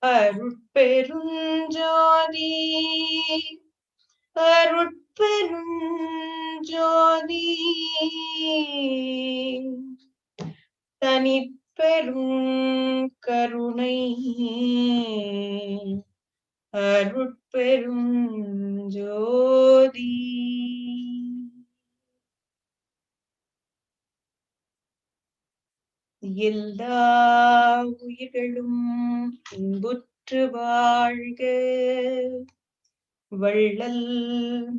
அருட்பெருஞ்சோதி அருட்பெருஞ்சோதி தனிப்பெரும் கருணை அருட்பெரும் ஜோதி. எல்லா உயிர்களும் இன்புற்று வாழ்க, வள்ளல்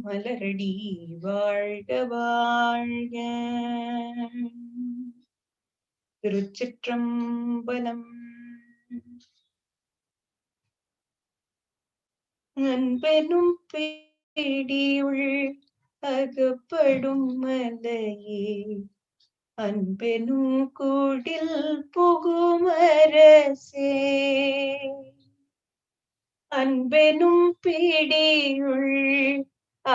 மலரடி வாழ்க வாழ்க. திருச்சிற்றம்பலம். அன்பெனும் பிடியுள் அகப்படும் மலையே, அன்பெனும் கூடில் புகுமரசே, அன்பெனும் பிடியுள்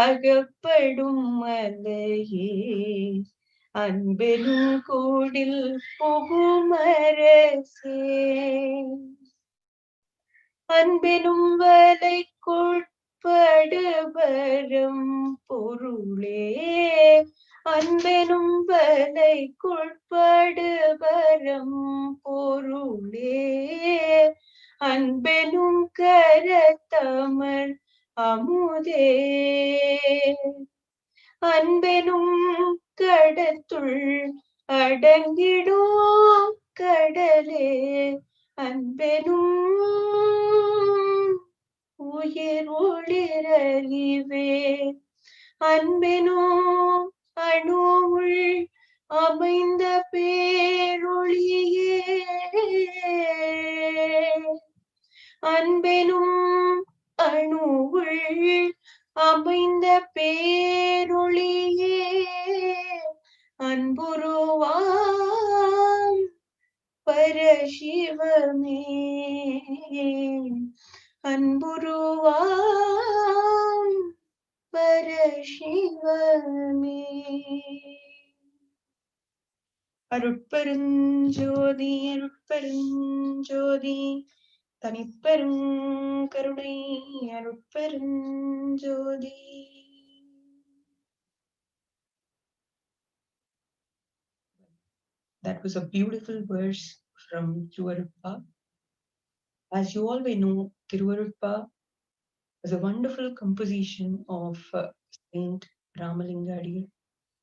அகப்படும் மலையே, அன்பெனும் கூடில் புகுமரசே, அன்பெனும் வலைக்குட்படுபரம் பொருளே, அன்பெனும் வலைக்குட்படுபரம் பொருளே, அன்பெனும் கரத்தமர் அமுதே, அன்பெனும் கடத்துள் அடங்கிடும் கடலே, அன்பெனும் உயிர் ஒளிரறிவே, அன்பெனும் அணுவுள் அமைந்த பேரொளியே, அன்பெனும் அணுவுள் அமைந்த பேரொளியே, அன்புருவாம் பரசிவமே, அன்புருவாம் பரசிவமே. அருட்பெருஞ்சோதி அருட்பெருஞ்சோதி தனிப்பெரும் கருணை அருட்பெருஞ்சோதி. That was a beautiful verse from Thiruvaruppa. As you all may know, Thiruvaruppa is a wonderful composition of Saint Ramalingadi,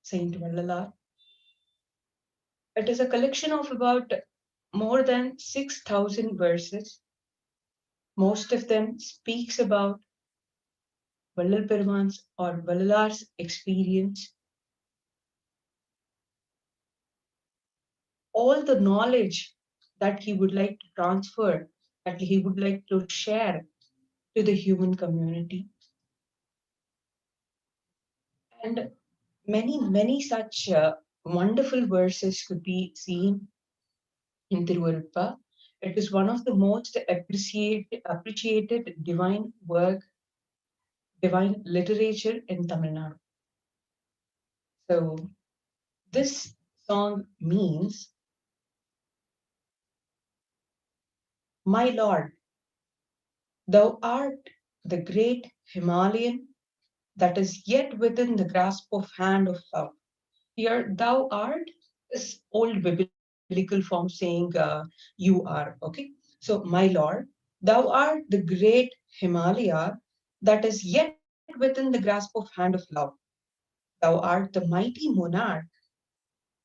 Saint Vallalar. It is a collection of about more than 6,000 verses. Most of them speaks about Vallal Peruman's or Vallalar's experience. All the knowledge that he would like to transfer, that he would like to share to the human community. And many such wonderful verses could be seen in Thiruvaruppa. It is one of the most appreciated divine work, divine literature in Tamil Nadu. So this song means, my Lord, thou art the great Himalayan that is yet within the grasp of hand of love. Here, thou art is old biblical form saying you are, okay? So, my Lord, thou art the great Himalaya that is yet within the grasp of hand of love. Thou art the mighty monarch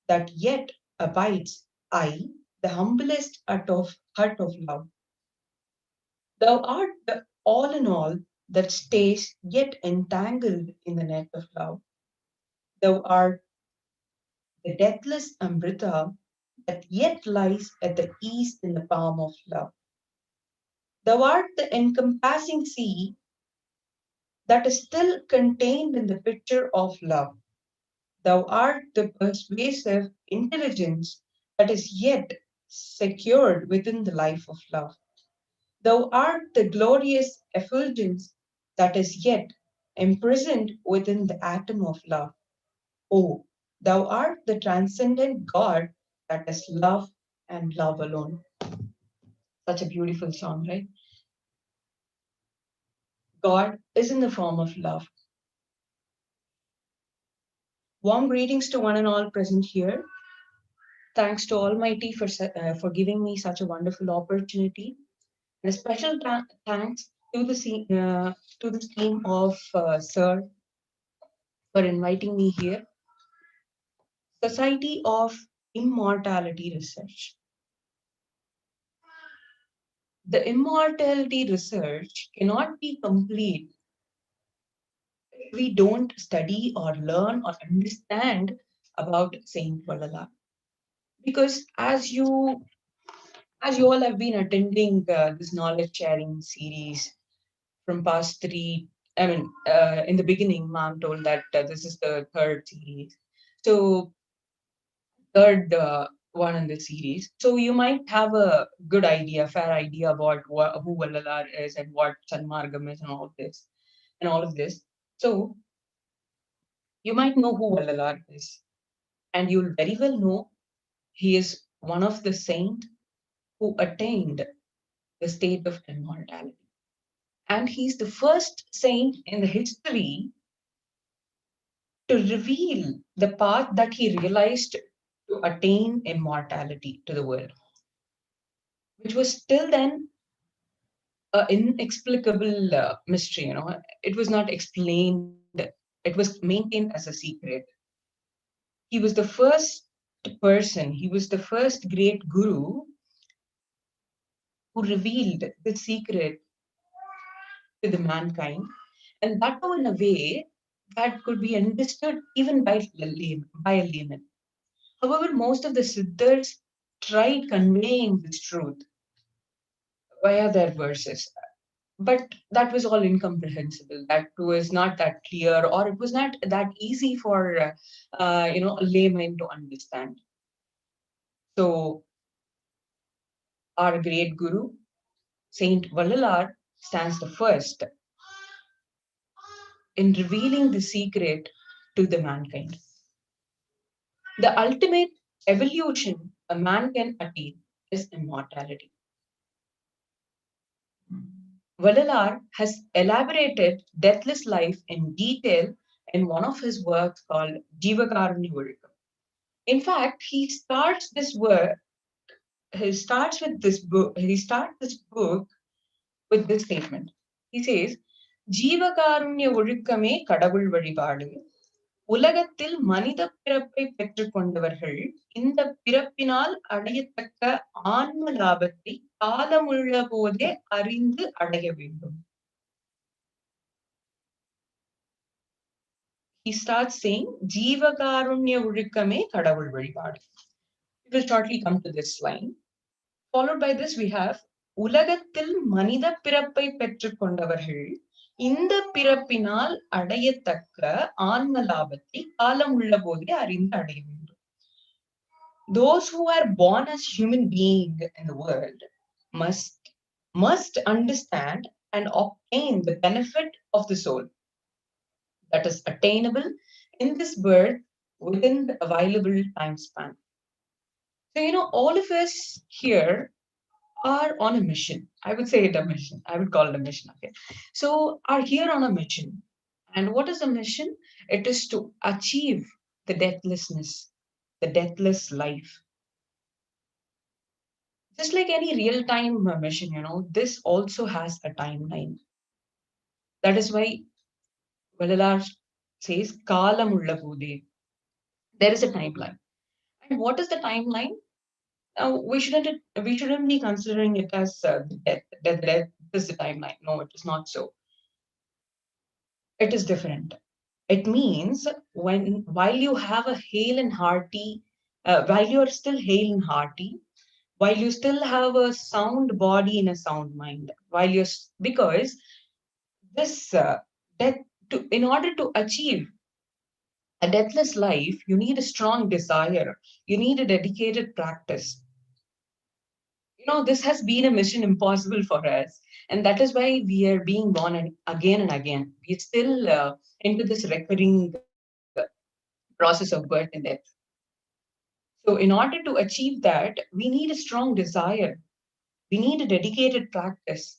that yet abides, I, the humblest heart of love. Thou art the all in all that stays yet entangled in the net of love. Thou art the deathless Amrita that yet lies at the ease in the palm of love. Thou art the encompassing sea that is still contained in the picture of love. Thou art the persuasive intelligence that is yet secured within the life of love. Thou art the glorious effulgence that is yet imprisoned within the atom of love. Oh, thou art the transcendent God that is love and love alone. Such a beautiful song, right? God is in the form of love. Warm greetings to one and all present here. Thanks to Almighty for giving me such a wonderful opportunity. And a special thanks to to the team of Sir for inviting me here. Society of Immortality Research. The immortality research cannot be complete if we don't study or learn or understand about Saint Valala. Because as you all have been attending this knowledge sharing series from past three, I mean, in the beginning, ma'am told that this is the third series. So third one in the series. So you might have a good idea, fair idea about who Vallalar is and what Sanmargam is and all of this and all of this. So you might know who Vallalar is, and you'll very well know he is one of the saint who attained the state of immortality. And he's the first saint in the history to reveal the path that he realized to attain immortality to the world, which was till then an inexplicable mystery. It was not explained. It was maintained as a secret. He was the first person. He was the first great guru who revealed the secret to the mankind, and that too in a way that could be understood even by a layman. However, most of the siddhas tried conveying this truth via their verses, but that was all incomprehensible. That was not that clear, or it was not that easy for a layman to understand. So our great guru, Saint Vallalar, stands the first in revealing the secret to the mankind. The ultimate evolution a man can attain is immortality. Vallalar has elaborated deathless life in detail in one of his works called Jivakarunya Virukam. In fact, he starts this book with this statement. He says, ஜீவகாருண்ய ஒழுக்கமே கடவுள் வழிபாடு. உலகத்தில் மனித பிறப்பை பெற்றுக் கொண்டவர்கள் இந்த பிறப்பினால் அடையத்தக்க ஆன்ம லாபத்தை காலமுள்ள போதே அறிந்து அடைய வேண்டும். He starts saying, ஜீவகாருண்ய ஒழுக்கமே கடவுள் வழிபாடு. It will shortly come to this line. Followed by this, we have உலகத்தில் மனித பிறப்பை பெற்றுக் கொண்டவர்கள் இந்த பிறப்பினால் அடையத்தக்க ஆன்ம லாபத்தை காலம் உள்ள போதே அறிந்து அடைய வேண்டும். Those who are born as human beings in the world must understand and obtain the benefit of the soul that is attainable in this birth within the available time span. So, all of us here are on a mission. I would say it a mission. I would call it a mission. Okay. So are here on a mission. And what is the mission? It is to achieve the deathlessness, the deathless life. Just like any real-time mission, this also has a timeline. That is why Vallalar says, Kalam ulla bude. There is a timeline. And what is the timeline? Now, we shouldn't be considering it as death. Death is the timeline. No, it is not so. It is different. It means while you have a hale and hearty, while you are still hale and hearty, while you still have a sound body and a sound mind, because this death in order to achieve a deathless life, you need a strong desire, you need a dedicated practice. This has been a mission impossible for us, and that is why we are being born again and again. We're still into this recurring process of birth and death. So, in order to achieve that, we need a strong desire. We need a dedicated practice.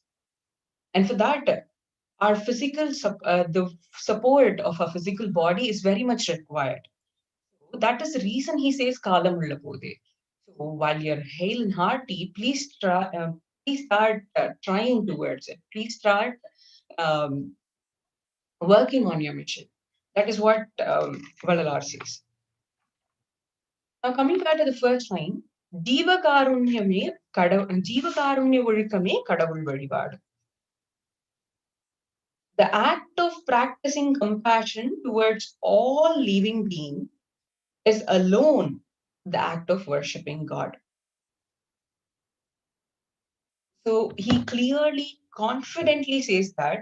And for that, our the support of our physical body is very much required. That is the reason he says Kalam ulla pode. So while you're hale and hearty, please start trying towards it. Please start um, working on your mission. That is what Valalar says. Now coming back to the first line, ஜீவகாருண்ய ஒழுக்கமே கடவுள் வழிபாடு. The act of practicing compassion towards all living beings is alone the act of worshipping God. So he clearly, confidently says that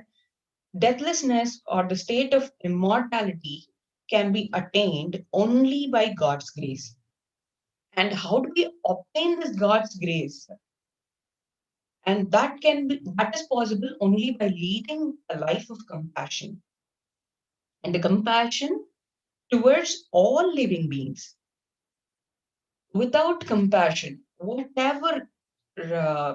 deathlessness or the state of immortality can be attained only by God's grace. And how do we obtain this God's grace? And that is possible only by leading a life of compassion. And the compassion towards all living beings. Without compassion, uh,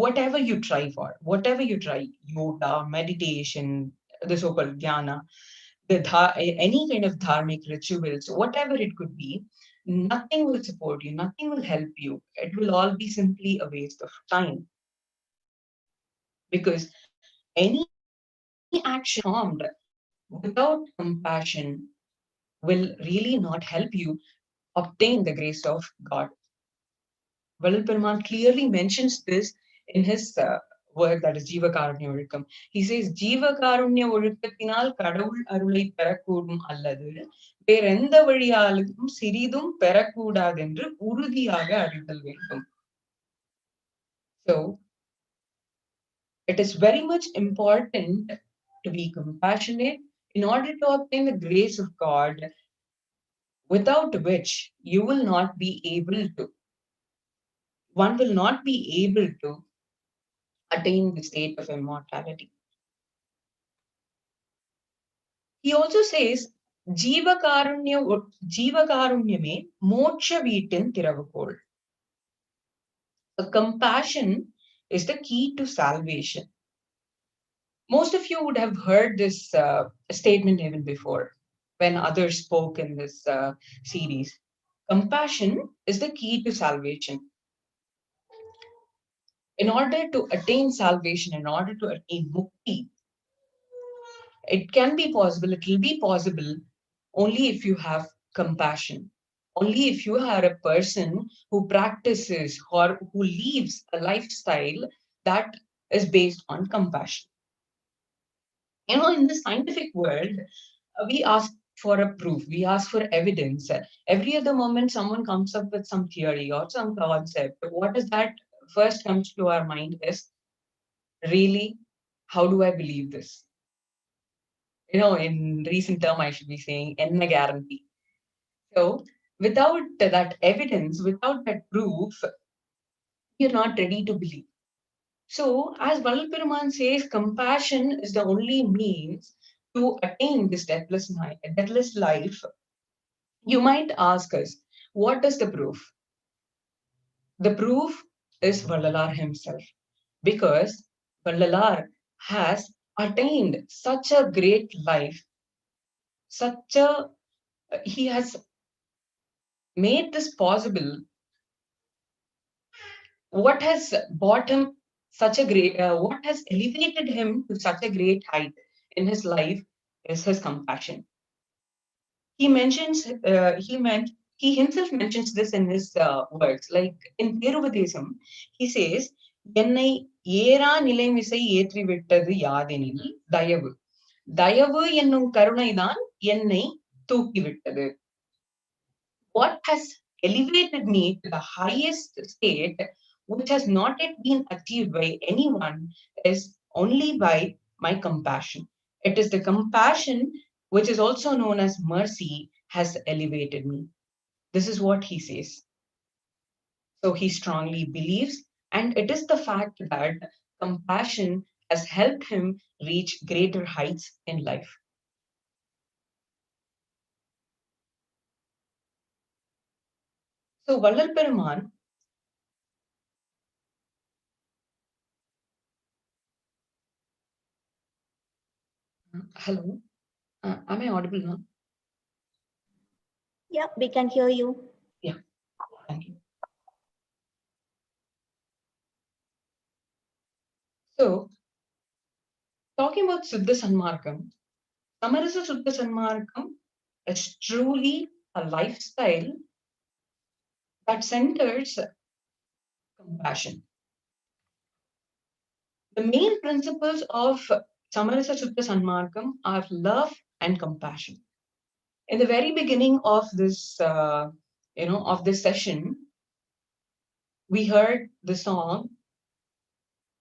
whatever you try for, whatever you try, yoga, meditation, the so-called dhyana, any kind of dharmic rituals, whatever it could be, nothing will support you, nothing will help you. It will all be simply a waste of time. Because any action performed without compassion will really not help you obtain the grace of God. Vallal Perumal clearly mentions this in his work, that is Jeevakarunya Ozhukam. He says, Jeevakarunya Ozhukathinal Kadavul Arulai Perakudum Alladu, வேறெந்த வழியாலும் சிறிதும் பெறக்கூடாதென்று உறுதியாக அறிதல் வேண்டும். So, it is very much important to be compassionate in order to obtain the grace of God, without which you will not be able to, one will not be able to attain the state of immortality. He also says, Jeevakarunyame moksha veetin tiravukol. Compassion is the key to salvation. Most of you would have heard this statement even before when others spoke in this series. Compassion is the key to salvation. In order to attain salvation, in order to attain mukti, it can be possible, it will be possible only if you have compassion. Only if you are a person who practices or who lives a lifestyle that is based on compassion. In the scientific world, we ask for a proof, we ask for evidence. Every other moment, someone comes up with some theory or some concept. What is that first comes to our mind is, really, how do I believe this? In recent term, I should be saying, enna guarantee. So, without that evidence, without that proof, you're not ready to believe. So, as Valaperuman says, compassion is the only means to attain this deathless life. You might ask us, what is the proof? The proof is Vallalar himself, because Vallalar has attained such a great life, he has made this possible. What has brought him what has elevated him to such a great height in his life is his compassion. He mentions, he himself mentions this in his words. Like in Peruvadesam, he says, என்னை ஏறா நிலைமிசை ஏற்றி விட்டது யாதெனில் தயவு தயவு என்னும் கருணைதான் என்னை தூக்கிவிட்டது. What has elevated me to the highest state, which has not yet been achieved by anyone, is only by my compassion. It is the compassion, which is also known as mercy, has elevated me. This is what he says. So he strongly believes, and it is the fact that compassion has helped him reach greater heights in life. So Vallal Peruman Hello, am I audible now? Yeah, we can hear you. Yeah, thank you. So, talking about Siddha Sanmarkam, Samarasa Siddha Sanmarkam is truly a lifestyle that centers compassion. The main principles of Samarasa Siddha Sanmarkam are love and compassion. In the very beginning of this session, we heard the song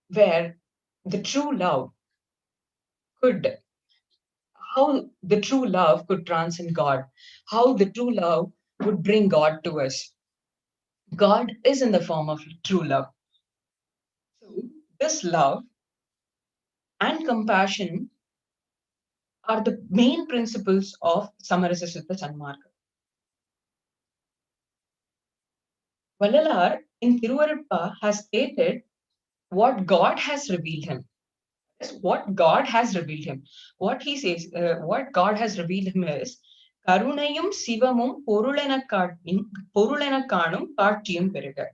where the true love could how the true love could transcend God, how the true love would bring God to us. God is in the form of true love. So, this love and compassion are the main principles of Samarasa Siddha Sanmarka. Vallalar in Tiruvarappa has stated what God has revealed him. Is what God has revealed him. What he says, what God has revealed him is கருணையும் சிவமும் பொருளென காணும் காட்சியும் பெறுக.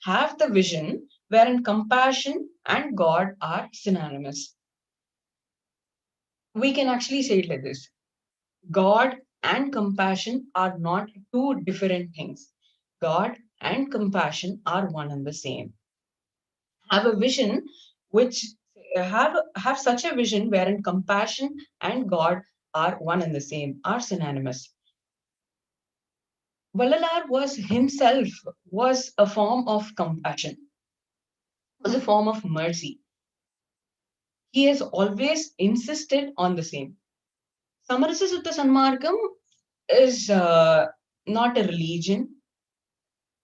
Have the vision wherein compassion and God are synonymous. We can actually say it like this: God and compassion are not two different things. God and compassion are one and the same. Have a vision which have such a vision wherein compassion and God are one and the same, are synonymous. Vallalar was himself was a form of compassion, was a form of mercy. He has always insisted on the same. Samarasa Sutta Sanmarkam is not a religion,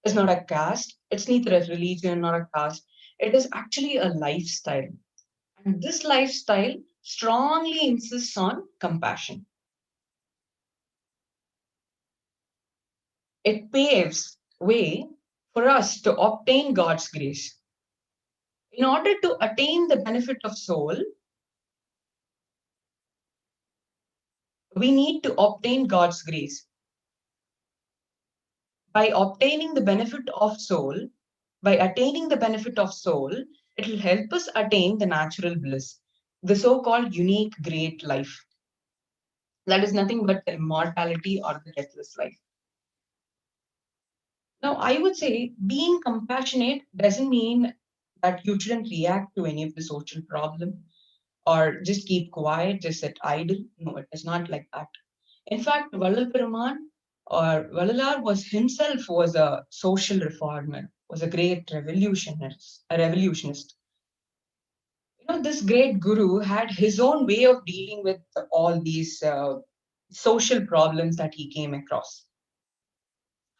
is not a caste. It's neither a religion nor a caste. It is actually a lifestyle. And this lifestyle strongly insists on compassion. It paves way for us to obtain God's grace. In order to attain the benefit of soul, we need to obtain God's grace. By obtaining the benefit of soul, by attaining the benefit of soul, it will help us attain the natural bliss, the so called unique great life. That is nothing but the immortality or the deathless life. Now, I would say being compassionate doesn't mean that you shouldn't react to any of the social problem or just keep quiet, just sit idle. No, it is not like that. In fact, Vallal Peruman or Vallalar was himself was a social reformer, was a great revolutionist, a revolutionist. This great guru had his own way of dealing with all these social problems that he came across.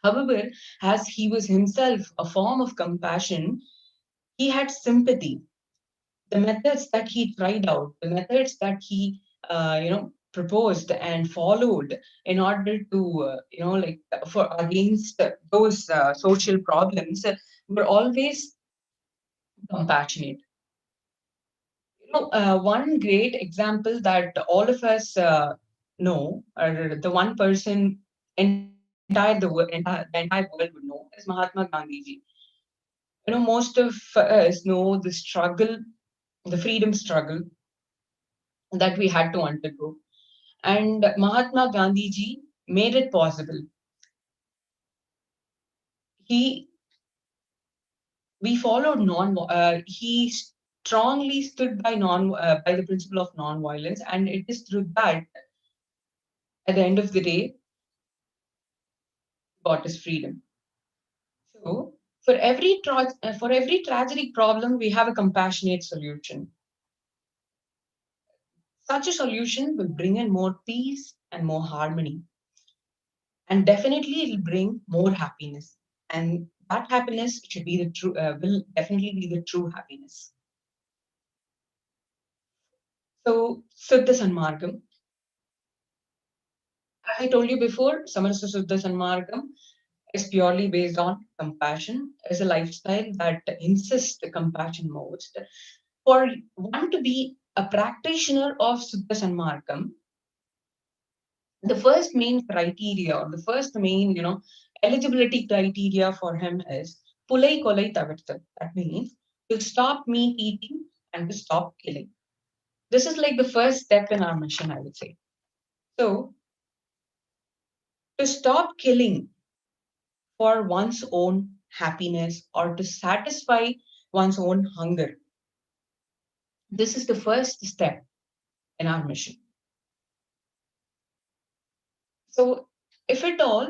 However, as he was himself a form of compassion, he had sympathy. The methods that he tried out, the methods that he, proposed and followed in order to, for against those social problems, were always compassionate. One great example that all of us know, or the one person the entire world would know, is Mahatma Gandhi ji. Most of us know the struggle, the freedom struggle that we had to undergo. And Mahatma Gandhi ji made it possible. He we followed he strongly stood by the principle of non-violence, and it is through that, at the end of the day, got his freedom. So, for every tragic problem, we have a compassionate solution. Such a solution will bring in more peace and more harmony, and definitely it will bring more happiness. And that happiness should be the true will definitely be the true happiness. So, Siddha Sanmargam, as I told you before, Samarasa Siddha Sanmargam is purely based on compassion, is a lifestyle that insists the compassion most. For one to be a practitioner of Sutta Sanmarkam, the first main criteria, or the first main, eligibility criteria for him is pulai kolai tavirthu. That means to stop meat eating and to stop killing. This is like the first step in our mission, I would say. So, to stop killing for one's own happiness or to satisfy one's own hunger, this is the first step in our mission. So, if at all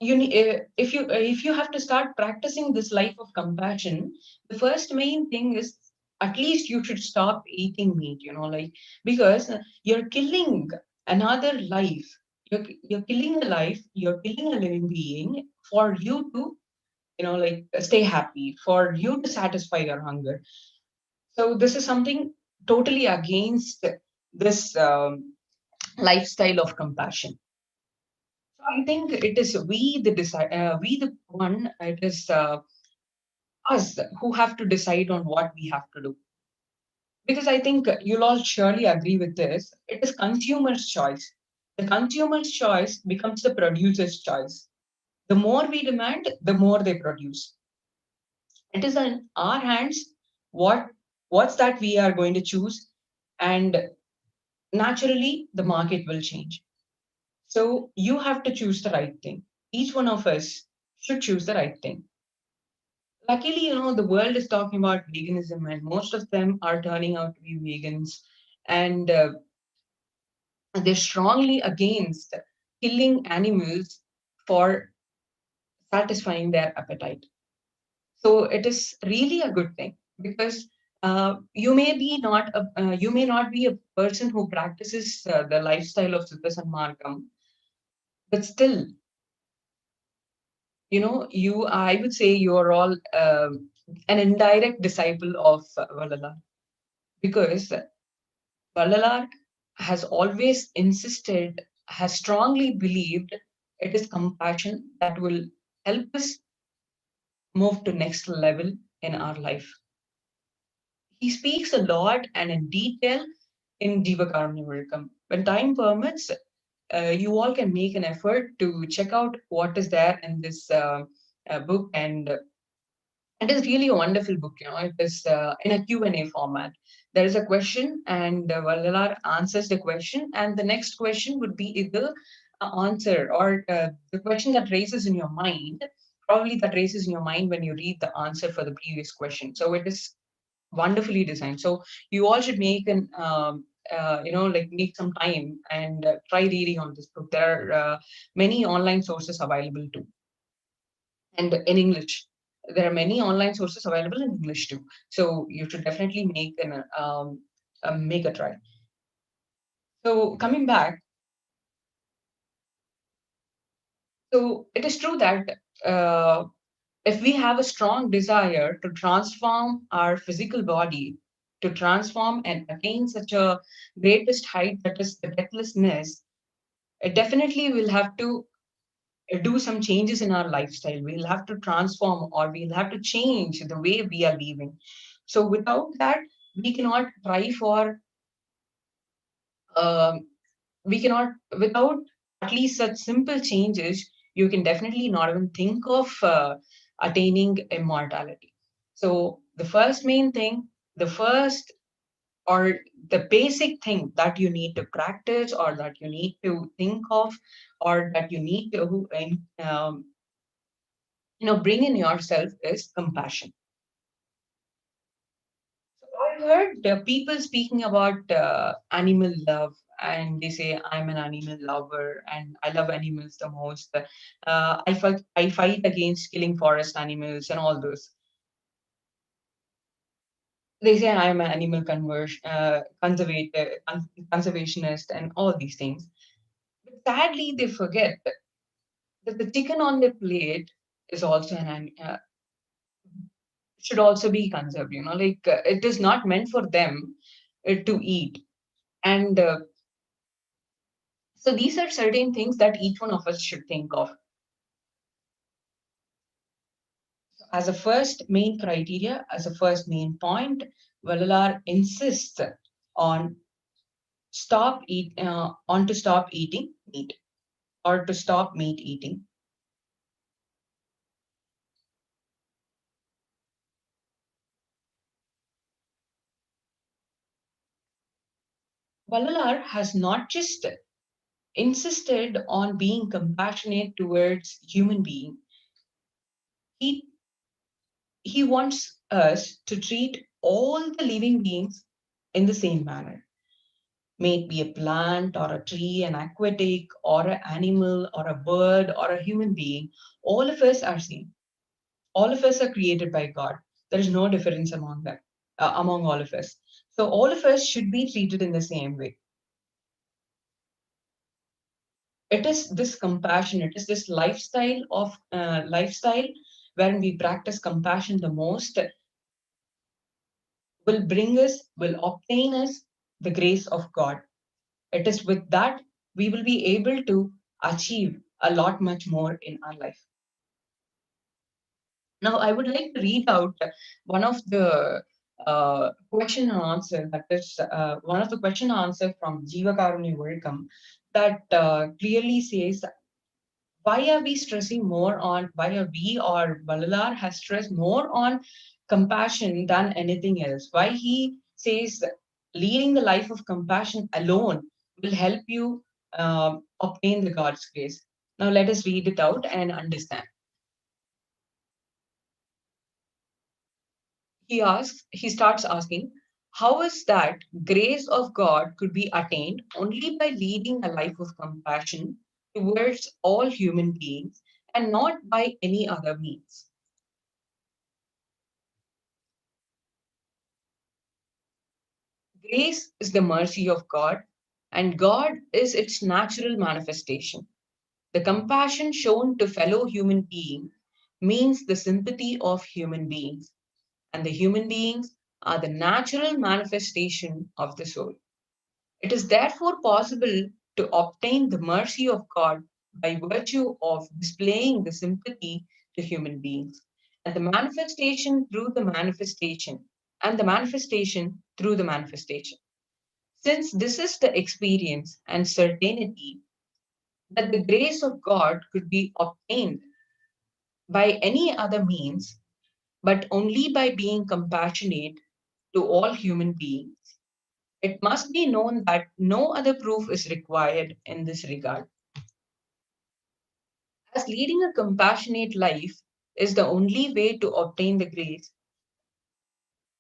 if you have to start practicing this life of compassion, the first main thing is at least you should stop eating meat. Like, because you're killing another life. You're killing a life. You're killing a living being for you to like stay happy, for you to satisfy your hunger. So this is something totally against this lifestyle of compassion. So I think it is we the one. It is us who have to decide on what we have to do. Because I think you'll all surely agree with this. It is consumer's choice. The consumer's choice becomes the producer's choice. The more we demand, the more they produce. It is in our hands what what's that we are going to choose, and naturally the market will change. So you have to choose the right thing. Each one of us should choose the right thing. Luckily, the world is talking about veganism, and most of them are turning out to be vegans, and they're strongly against killing animals for satisfying their appetite. So it is really a good thing, because you may not be a person who practices the lifestyle of Siddhas and Markam, but still, you I would say you are all an indirect disciple of Valala, because Vallalar has always insisted, has strongly believed it is compassion that will help us move to next level in our life. He speaks a lot and in detail in Jivakarmyavirkam. When time permits, you all can make an effort to check out what is there in this book, and it is really a wonderful book. It is in a Q&A format. There is a question, and Vallalar answers the question, and the next question would be either answer, or the question that raises in your mind, probably that raises in your mind when you read the answer for the previous question. So it is wonderfully designed. So you all should make like make some time and try reading on this book. There are many online sources available too, and in English. There are many online sources available in English too. So you should definitely make a try. So coming back, so it is true that if we have a strong desire to transform our physical body, to transform and attain such a greatest height, that is the deathlessness, it definitely will have to do some changes in our lifestyle. We'll have to transform, or we'll have to change the way we are living. So without that, we cannot try for, um, we cannot, without at least such simple changes, you can definitely not even think of attaining immortality. So the first main thing, the first or the basic thing that you need to practice, or that you need to think of, or that you need to bring in yourself is compassion. So I've heard people speaking about animal love, and they say, I'm an animal lover and I love animals the most. I fight against killing forest animals and all those. They say I'm an animal conservationist and all these things. But sadly, they forget that the chicken on their plate is also should also be conserved. Like, it is not meant for them to eat. And so these are certain things that each one of us should think of. As a first main criteria, as a first main point, Vallalar insists on on to stop eating meat or to stop meat eating. Vallalar has not just insisted on being compassionate towards human being. He he wants us to treat all the living beings in the same manner. May it be a plant or a tree, an aquatic or an animal or a bird or a human being, all of us are same. All of us are created by God. There is no difference among them, among all of us. So all of us should be treated in the same way. It is this compassion, it is this lifestyle when we practice compassion the most will obtain us the grace of God. It is with that we will be able to achieve a lot much more in our life. Now, I would like to read out one of the question and answer, that is one of the question and answer from Jiva Karuni Welcome, that clearly says, why are we stressing more on, why are we or Balalar has stressed more on compassion than anything else? Why he says leading the life of compassion alone will help you obtain the God's grace. Now let us read it out and understand. He starts asking, how is that grace of God could be attained only by leading a life of compassion towards all human beings and not by any other means? Grace is the mercy of God, and God is its natural manifestation. The compassion shown to fellow human beings means the sympathy of human beings, and the human beings are the natural manifestation of the soul. It is therefore possible to obtain the mercy of God by virtue of displaying the sympathy to human beings, and the manifestation through the manifestation, and the manifestation through the manifestation. Since this is the experience and certainty that the grace of God could be obtained by any other means, but only by being compassionate to all human beings, it must be known that no other proof is required in this regard. As leading a compassionate life is the only way to obtain the grace,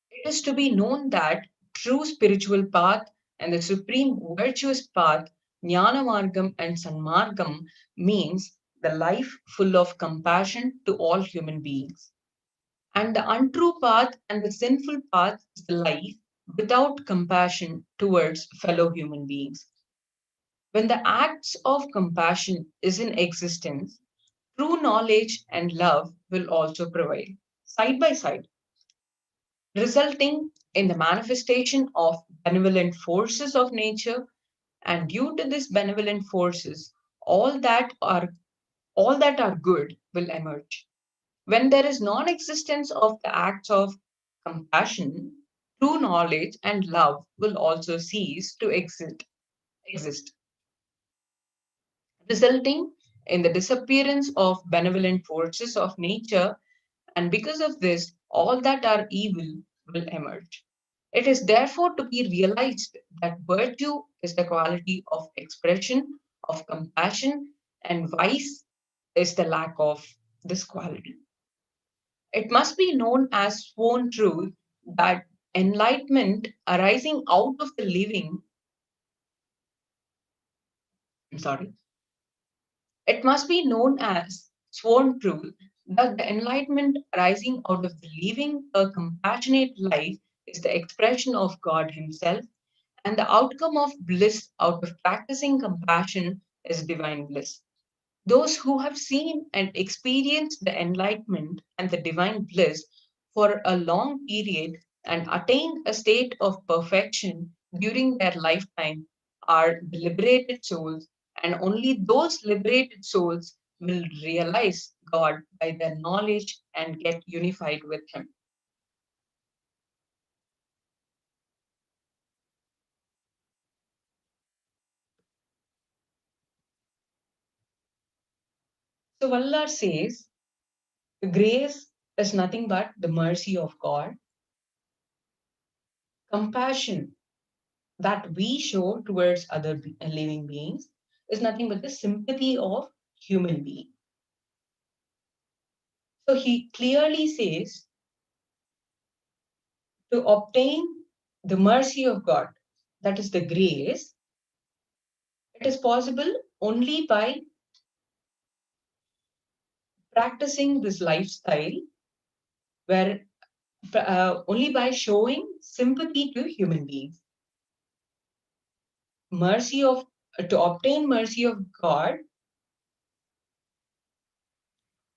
it is to be known that true spiritual path and the supreme virtuous path, Jnana Margam and Sanmargam, means the life full of compassion to all human beings. And the untrue path and the sinful path is the life without compassion towards fellow human beings. When the acts of compassion is in existence, true knowledge and love will also prevail side by side, resulting in the manifestation of benevolent forces of nature. And due to these benevolent forces, all that are all that are good will emerge. When there is non-existence of the acts of compassion, true knowledge and love will also cease to exist, resulting in the disappearance of benevolent forces of nature, and because of this, all that are evil will emerge. It is therefore to be realized that virtue is the quality of expression of compassion, and vice is the lack of this quality. It must be known as sworn truth that enlightenment arising out of the living, I'm sorry, it must be known as sworn truth that the enlightenment arising out of the living a compassionate life is the expression of God Himself, and the outcome of bliss out of practicing compassion is divine bliss. Those who have seen and experienced the enlightenment and the divine bliss for a long period and attained a state of perfection during their lifetime are the liberated souls, and only those liberated souls will realize God by their knowledge and get unified with Him. So Vallar says, grace is nothing but the mercy of God. Compassion that we show towards other living beings is nothing but the sympathy of human being. So he clearly says to obtain the mercy of God, that is the grace, it is possible only by practicing this lifestyle where only by showing sympathy to human beings. Mercy of To obtain mercy of God,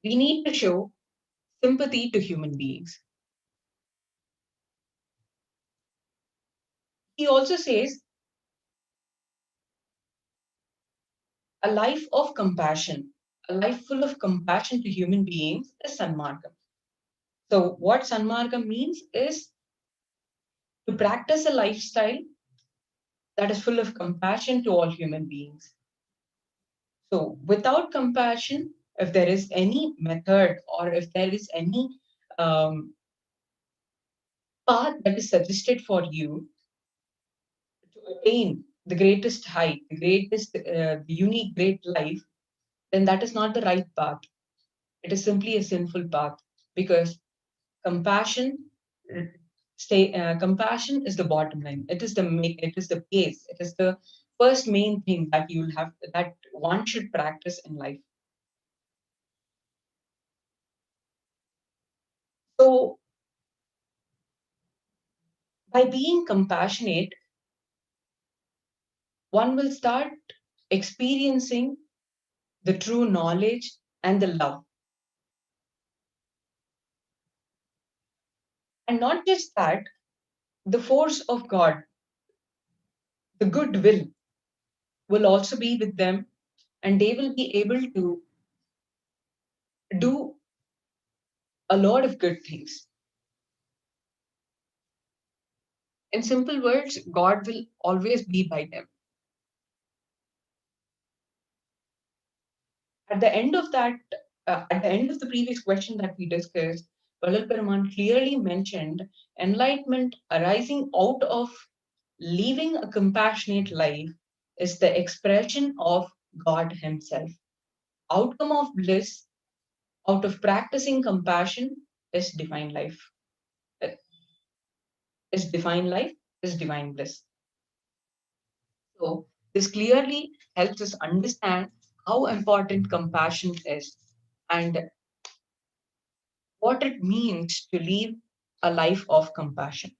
we need to show sympathy to human beings. He also says a life of compassion, a life full of compassion to human beings is Sanmargam. So, what Sanmargam means is to practice a lifestyle that is full of compassion to all human beings. So, without compassion, if there is any method or if there is any um, path that is suggested for you to attain the greatest height, the greatest, the unique, great life, then that is not the right path. It is simply a sinful path because compassion compassion is the bottom line. It is the base. It is the first main thing that you'll have that one should practice in life. So by being compassionate, one will start experiencing the true knowledge and the love. And not just that, the force of God, the goodwill will also be with them, and they will be able to do a lot of good things. In simple words, God will always be by them. At the end of that, at the end of the previous question that we discussed, Valal Peruman clearly mentioned enlightenment arising out of living a compassionate life is the expression of God Himself. Outcome of bliss out of practicing compassion is divine life. Uh, Is divine life, is divine bliss. So, this clearly helps us understand how important compassion is and what it means to live a life of compassion.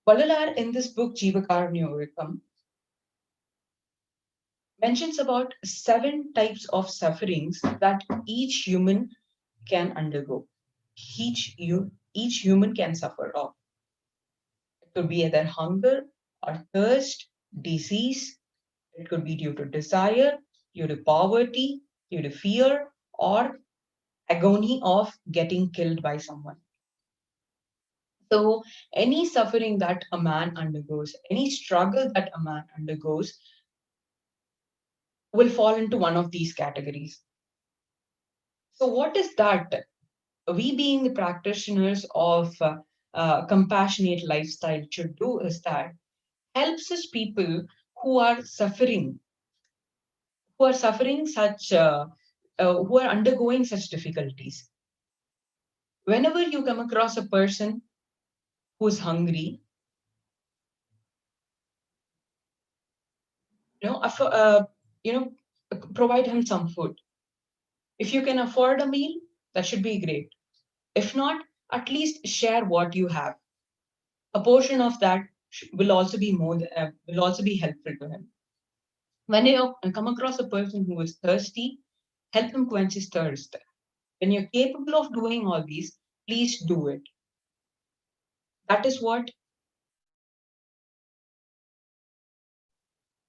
Vallalar in this book, Jivakarnyogam, mentions about 7 types of sufferings that each human can undergo. Each human can suffer of. It could be either hunger or thirst, disease. It could be due to desire, due to poverty, due to fear, or agony of getting killed by someone. So, any suffering that a man undergoes, any struggle that a man undergoes, will fall into one of these categories. So, what is that? We, being the practitioners of compassionate lifestyle, should do is that helps us people who are suffering, who are undergoing such difficulties. Whenever you come across a person who's hungry, you know, you know, provide him some food. If you can afford a meal, that should be great. If not, at least share what you have. A portion of that will also be will also be helpful to him. When you come across a person who is thirsty, help him quench his thirst. When you're capable of doing all these, please do it. That is what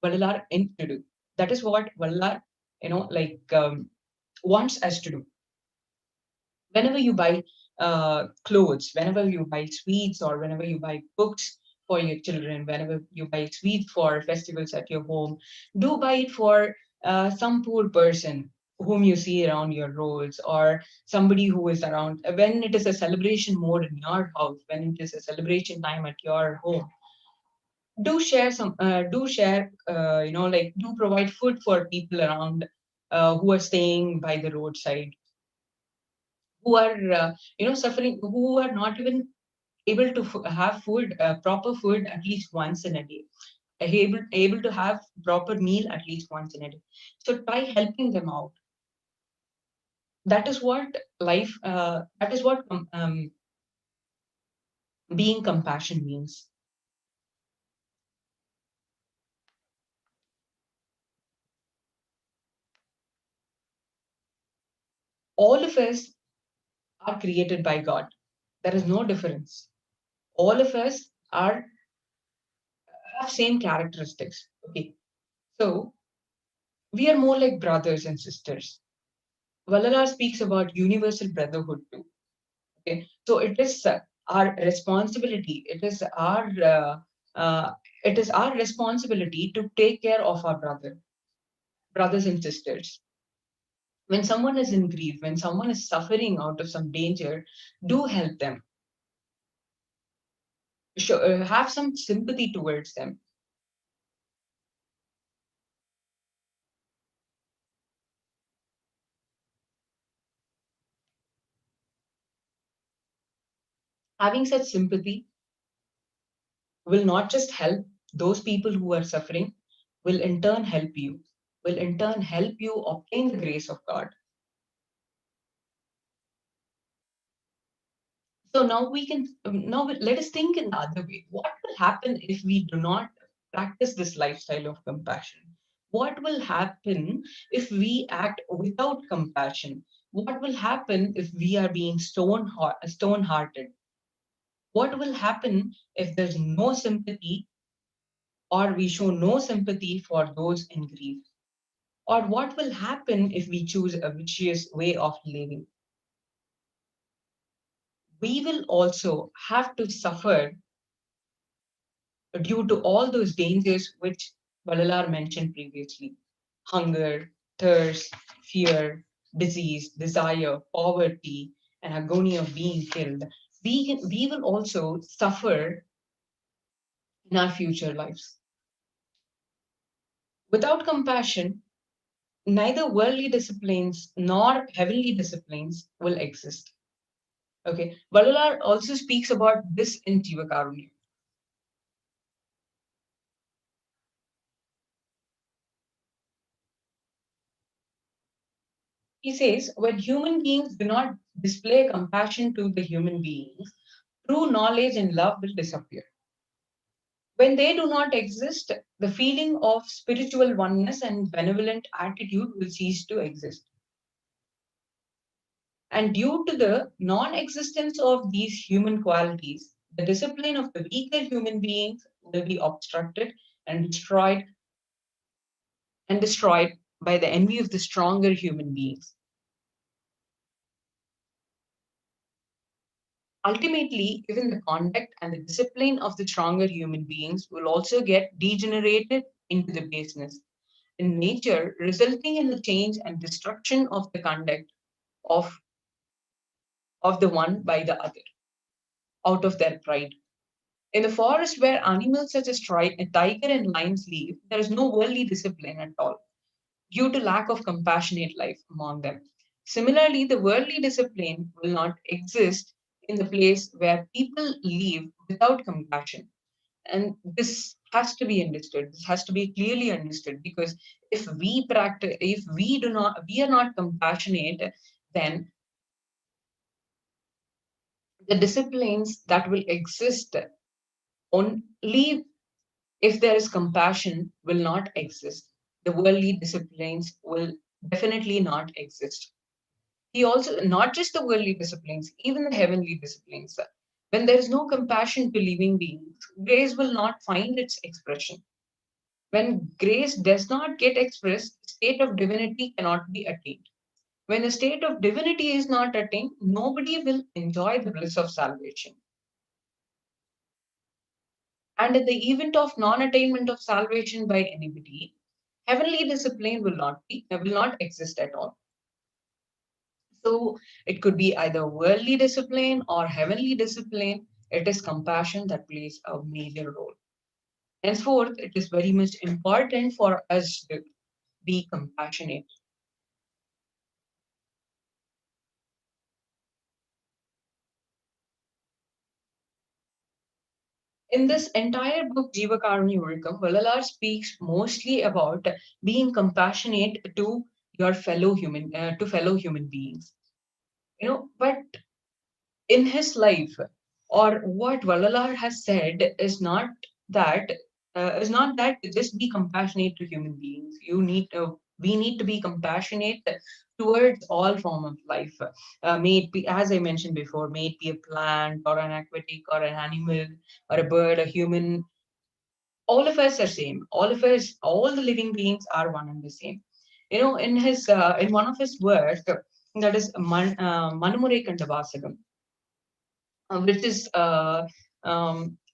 Vallar aims to do. That is what Vallar like wants us to do. Whenever you buy clothes, whenever you buy sweets, or whenever you buy books for your children, whenever you buy sweets for festivals at your home, do buy it for some poor person whom you see around your roads, or somebody who is around. When it is a celebration mode in your house, when it is a celebration time at your home, do share, like do provide food for people around who are staying by the roadside, who are suffering, who are not even able to have food, proper food at least once in a day, able to have proper meal at least once in a day. So try helping them out. That is what that is what being compassion means. All of us are created by God. There is no difference. All of us are have same characteristics. Okay, so we are more like brothers and sisters. Valalar speaks about universal brotherhood too. Okay, so it is our responsibility. Uh, it is our responsibility to take care of our brothers and sisters. When someone is in grief, when someone is suffering out of some danger, do help them. Have some sympathy towards them. Having such sympathy will not just help those people who are suffering, will in turn help you, will in turn help you obtain the grace of God. So now we can let us think in the other way. What will happen if we do not practice this lifestyle of compassion? What will happen if we act without compassion? What will happen if we are being stone-hearted? What will happen if there's no sympathy, or we show no sympathy for those in grief? Or what will happen if we choose a vicious way of living? We will also have to suffer due to all those dangers which Balalar mentioned previously: hunger, thirst, fear, disease, desire, poverty, and agony of being killed. We will also suffer in our future lives. Without compassion, neither worldly disciplines nor heavenly disciplines will exist. Okay, Balalar also speaks about this in Jivakarunya. He says, when human beings do not display compassion to the human beings, true knowledge and love will disappear. When they do not exist, the feeling of spiritual oneness and benevolent attitude will cease to exist. And due to the non existence of these human qualities, the discipline of the weaker human beings will be obstructed and destroyed by the envy of the stronger human beings. Ultimately, even the conduct and the discipline of the stronger human beings will also get degenerated into the baseness in nature, resulting in the change and destruction of the conduct of, of the one by the other, out of their pride. In the forest where animals such as tiger and lions live, there is no worldly discipline at all, due to lack of compassionate life among them. Similarly, the worldly discipline will not exist in the place where people live without compassion. And this has to be understood. This has to be clearly understood, because if we are not compassionate, then the disciplines that will exist only if there is compassion will not exist. The worldly disciplines will definitely not exist. He also, not just the worldly disciplines, even the heavenly disciplines. When there is no compassion to living beings, grace will not find its expression. When grace does not get expressed, state of divinity cannot be attained. When the state of divinity is not attained, nobody will enjoy the bliss of salvation. And in the event of non-attainment of salvation by anybody, heavenly discipline will not exist at all. So it could be either worldly discipline or heavenly discipline. It is compassion that plays a major role. Henceforth, it is very much important for us to be compassionate. In this entire book, Jiva Karunyamrikam, Vallalar speaks mostly about being compassionate to your fellow human beings. But in his life, or what Vallalar has said that is not that just be compassionate to human beings. We need to be compassionate towards all form of life. May it be, as I mentioned before, may it be a plant or an aquatic or an animal or a bird, a human. All of us are same. All of us, all the living beings are one and the same. In one of his works, that is Manumure Kandavasagam, which is a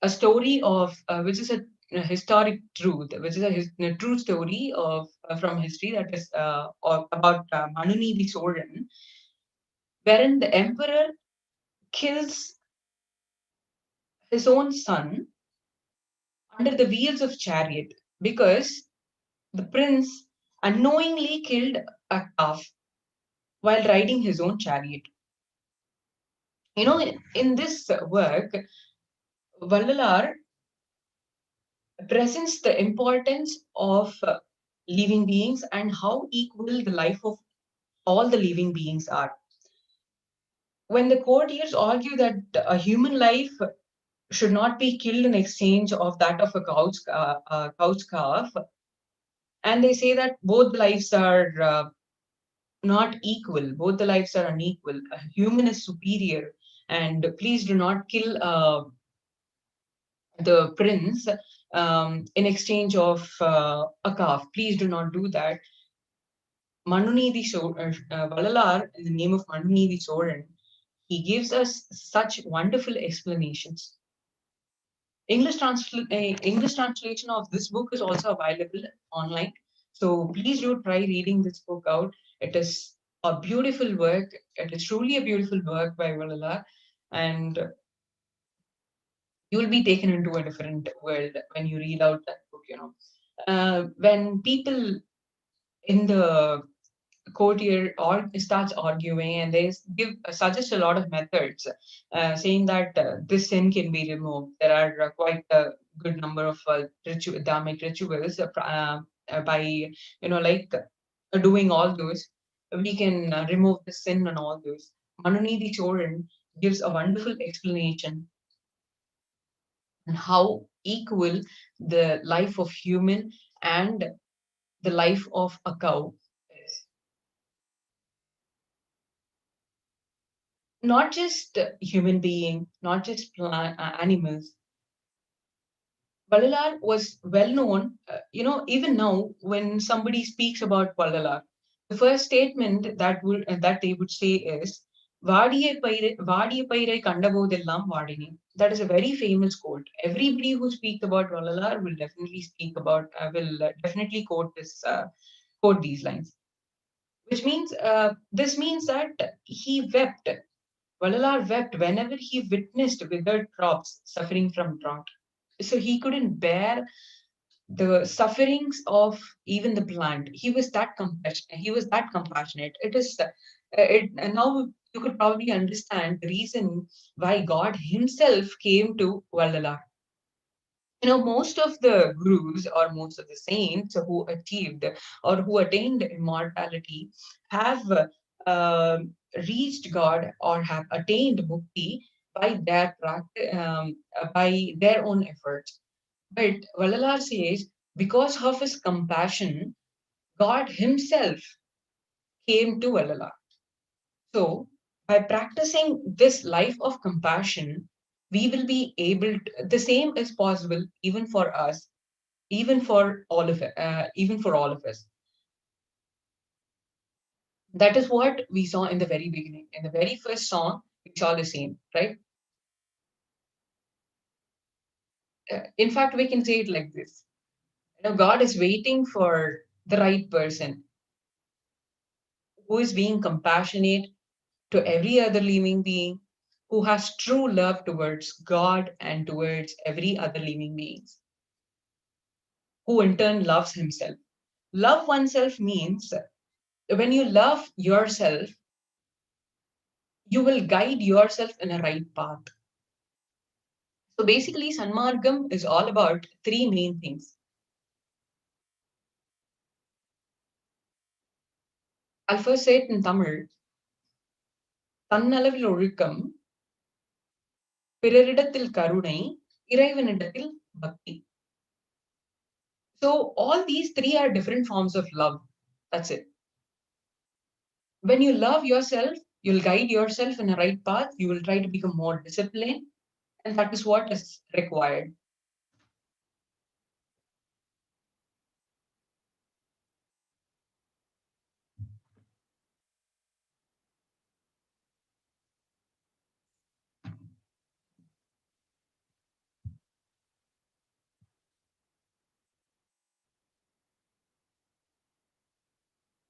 story of which is a historic truth, which is a true story of from history that is about Manunidi Soran, wherein the emperor kills his own son under the wheels of chariot because the prince unknowingly killed a calf while riding his own chariot. In this work, Vallalar presents the importance of living beings and how equal the life of all the living beings are. When the courtiers argue that a human life should not be killed in exchange of that of a cow's calf, and they say that both lives are not equal, both the lives are unequal. A human is superior, and please do not kill the prince in exchange of a calf. Please do not do that. Valalar, in the name of Manunidi Soran, he gives us such wonderful explanations. English translation of this book is also available online. So please do try reading this book out. It is a beautiful work. It is truly a beautiful work by Valalar. And you will be taken into a different world when you read out that book. When people in the courtier or starts arguing and they suggest a lot of methods, saying that this sin can be removed. There are quite a good number of dharmic rituals by like doing all those, we can remove the sin and all those. Manunidi Choran gives a wonderful explanation on how equal the life of human and the life of a cow is. Not just human being, not just animals. Vallalar was well known. Even now, when somebody speaks about Vallalar, the first statement that they would say is "Vaadiya pairai kandabodillam vaadini." That is a very famous quote. Everybody who speaks about Vallalar will definitely definitely quote these lines. Which means this means that he wept. Vallalar wept whenever he witnessed withered crops suffering from drought. So he couldn't bear the sufferings of even the plant. He was that compassionate. And now you could probably understand the reason why God Himself came to Vallalar. Most of the gurus or most of the saints who achieved or who attained immortality have uh, reached God or have attained mukti by their by their own efforts. But Vallalar says, because of his compassion, God Himself came to Vallalar. So, by practicing this life of compassion, we will be able to, the same is possible even for us. even for all of us. That is what we saw in the very beginning. In the very first song, we saw the same, right? In fact, we can say it like this. God is waiting for the right person who is being compassionate to every other living being, who has true love towards God and towards every other living being, who in turn loves himself. Love oneself means when you love yourself, you will guide yourself in a right path. So basically, Sanmargam is all about three main things. I'll first say it in Tamil. தன்னளவில் ஒழுக்கம், பிறரிடத்தில் கருணை, இறைவனிடத்தில் பக்தி. So all these three are different forms of love. That's it. When you love yourself, you'll guide yourself in a right path. You will try to become more disciplined, and that is what is required.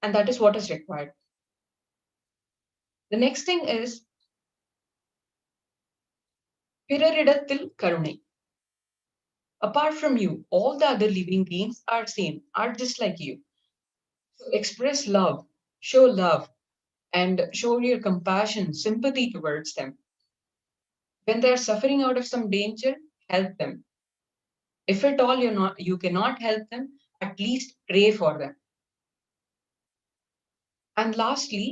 And that is what is required. The next thing is பிறரிடத்தில் கருணை. Apart from you, all the other living beings are same, are just like you. So express love, and show your compassion, sympathy towards them. When they are suffering out of some danger, help them. If at all you cannot help them, at least pray for them. And lastly,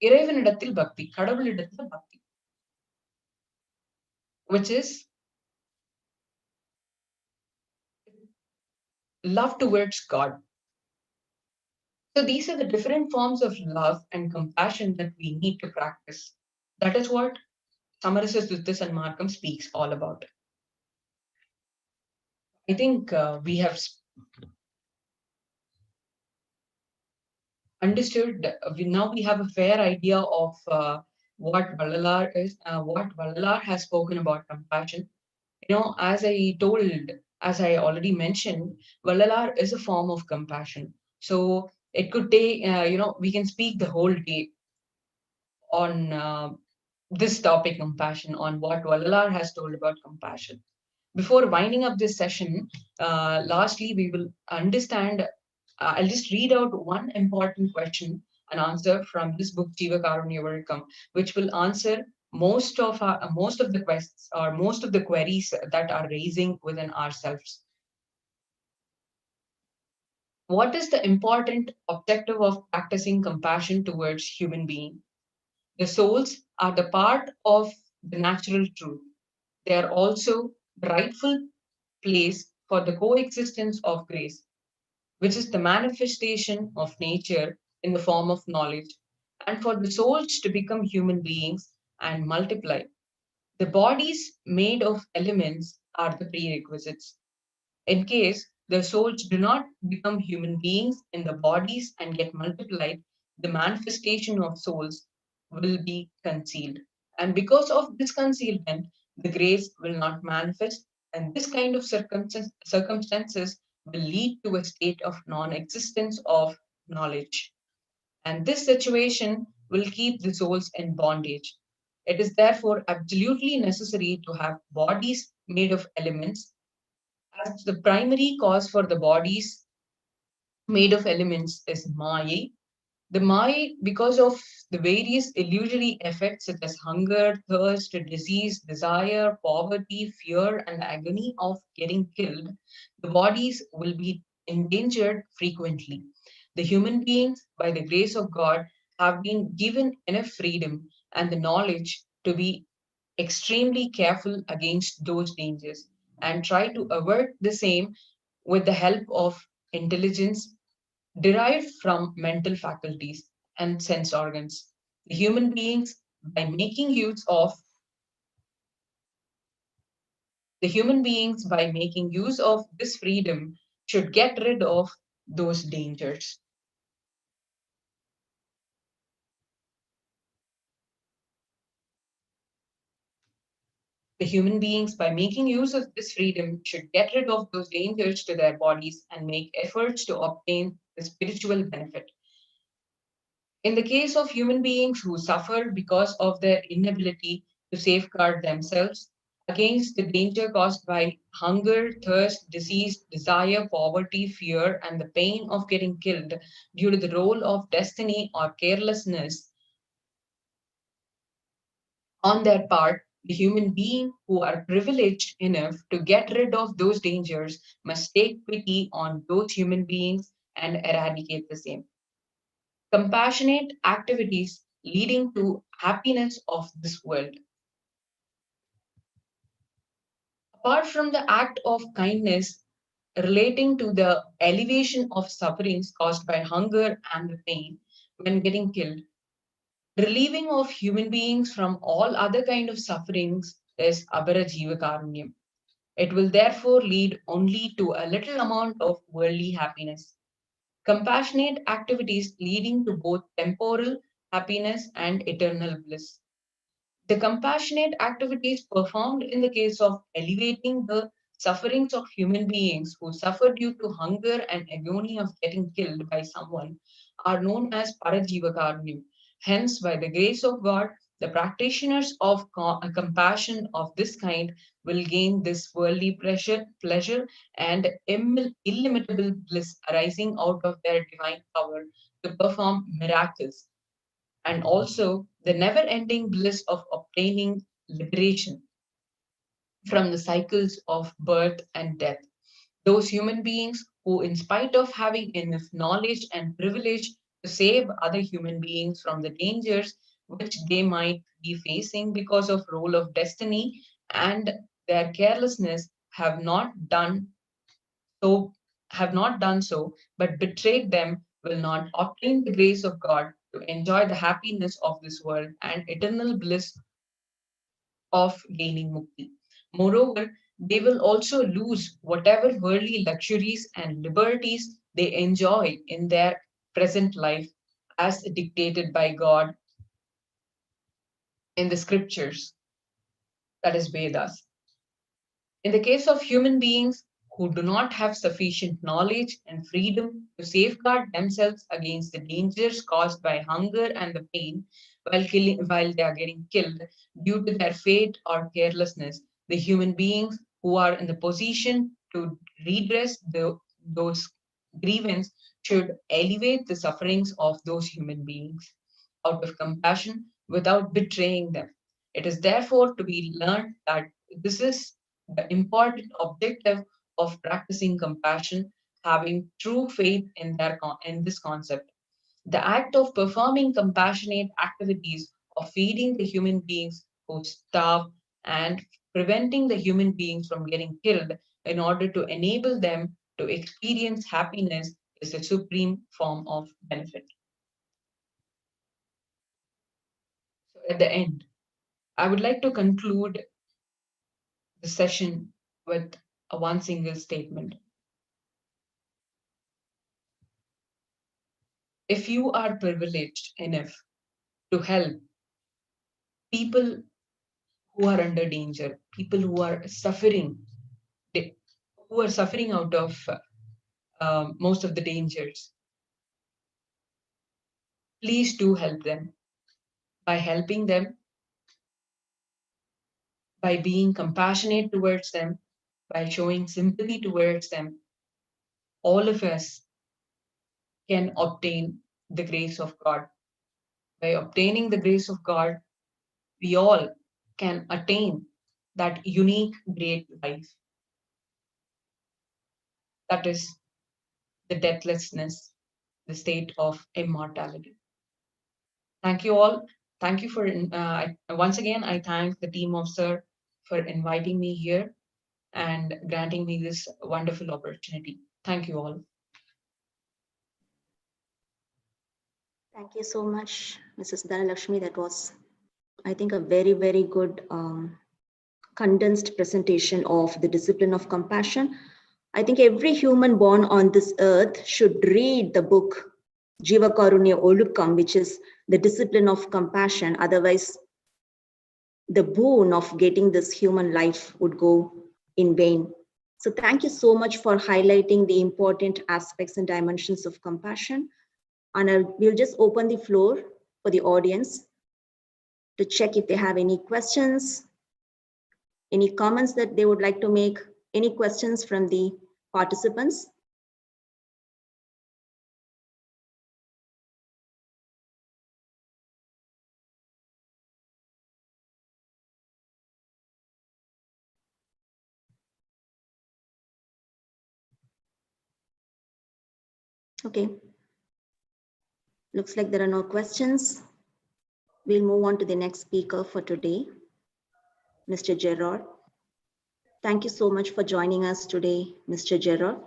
இறைவனிடத்தில் பக்தி, கடவுளிடத்தில் பக்தி, which is love towards God. So these are the different forms of love and compassion that we need to practice. That is what Samarasa Suttas and Markham speaks all about. I think we have understood, now we have a fair idea of what Vallalar has spoken about compassion. As I already mentioned, Vallalar is a form of compassion. So it could take, we can speak the whole day on this topic, compassion, on what Vallalar has told about compassion. Before winding up this session, lastly, we will understand. I'll just read out one important question and answer from this book, Jiva Karunya Varkam, which will answer most of the questions or most of the queries that are raising within ourselves. What is the important objective of practicing compassion towards human being? The souls are the part of the natural truth. They are also the rightful place for the coexistence of grace, which is the manifestation of nature in the form of knowledge, and for the souls to become human beings and multiply. The bodies made of elements are the prerequisites. In case the souls do not become human beings in the bodies and get multiplied, the manifestation of souls will be concealed. And because of this concealment, the grace will not manifest, and this kind of circumstances will lead to a state of non existence of knowledge. And this situation will keep the souls in bondage. It is therefore absolutely necessary to have bodies made of elements, as the primary cause for the bodies made of elements is Maya. The Maya, because of the various illusory effects such as hunger, thirst, disease, desire, poverty, fear, and agony of getting killed, the bodies will be endangered frequently. The human beings, by the grace of God, have been given enough freedom and the knowledge to be extremely careful against those dangers and try to avert the same with the help of intelligence derived from mental faculties and sense organs. The human beings, by making use of The human beings, by making use of this freedom, should get rid of those dangers. The human beings, by making use of this freedom, should get rid of those dangers to their bodies and make efforts to obtain the spiritual benefit. In the case of human beings who suffer because of their inability to safeguard themselves against the danger caused by hunger, thirst, disease, desire, poverty, fear, and the pain of getting killed due to the role of destiny or carelessness on their part, the human being who are privileged enough to get rid of those dangers must take pity on those human beings and eradicate the same. Compassionate activities leading to happiness of this world. Apart from the act of kindness relating to the elevation of sufferings caused by hunger and the pain when getting killed, relieving of human beings from all other kind of sufferings is abara jivakarunyam. It will therefore lead only to a little amount of worldly happiness. Compassionate activities leading to both temporal happiness and eternal bliss. The compassionate activities performed in the case of elevating the sufferings of human beings who suffer due to hunger and agony of getting killed by someone are known as Parajivakarunyam. Hence, by the grace of God, the practitioners of compassion of this kind will gain this worldly pleasure and illimitable bliss arising out of their divine power to perform miracles, and also the never ending bliss of obtaining liberation from the cycles of birth and death. Those human beings who, in spite of having enough knowledge and privilege to save other human beings from the dangers which they might be facing because of role of destiny and their carelessness, so have not done so, but betrayed them, will not obtain the grace of God to enjoy the happiness of this world and eternal bliss of gaining mukti. Moreover, they will also lose whatever worldly luxuries and liberties they enjoy in their present life as dictated by God in the scriptures, that is Vedas. In the case of human beings who do not have sufficient knowledge and freedom to safeguard themselves against the dangers caused by hunger and the pain while they are getting killed due to their fate or carelessness, the human beings who are in the position to redress those grievance should elevate the sufferings of those human beings out of compassion without betraying them. It is therefore to be learned that this is the important objective of practicing compassion, having true faith in in this concept. The act of performing compassionate activities of feeding the human beings who starve and preventing the human beings from getting killed in order to enable them to experience happiness is a supreme form of benefit. So at the end, I would like to conclude the session with a one single statement. If you are privileged enough to help people who are under danger, people they- who are suffering out of most of the dangers, please do help them. By helping them, by being compassionate towards them, by showing sympathy towards them, all of us can obtain the grace of God. By obtaining the grace of God, we all can attain that unique, great life. That is the deathlessness, the state of immortality. Thank you all. Thank you for, once again, I thank the team of Sir for inviting me here and granting me this wonderful opportunity. Thank you all. Thank you so much, Mrs. Dhanalakshmi. That was, I think, a very, very good condensed presentation of the discipline of compassion. I think every human born on this earth should read the book Jiva Karunya Olukam, which is the discipline of compassion. Otherwise, the boon of getting this human life would go in vain. So thank you so much for highlighting the important aspects and dimensions of compassion. And we'll just open the floor for the audience to check if they have any questions, any comments that they would like to make, any questions from the participants. Okay, looks like there are no questions. We'll move on to the next speaker for today, Mr. Gerard. Thank you so much for joining us today, Mr. Gerard.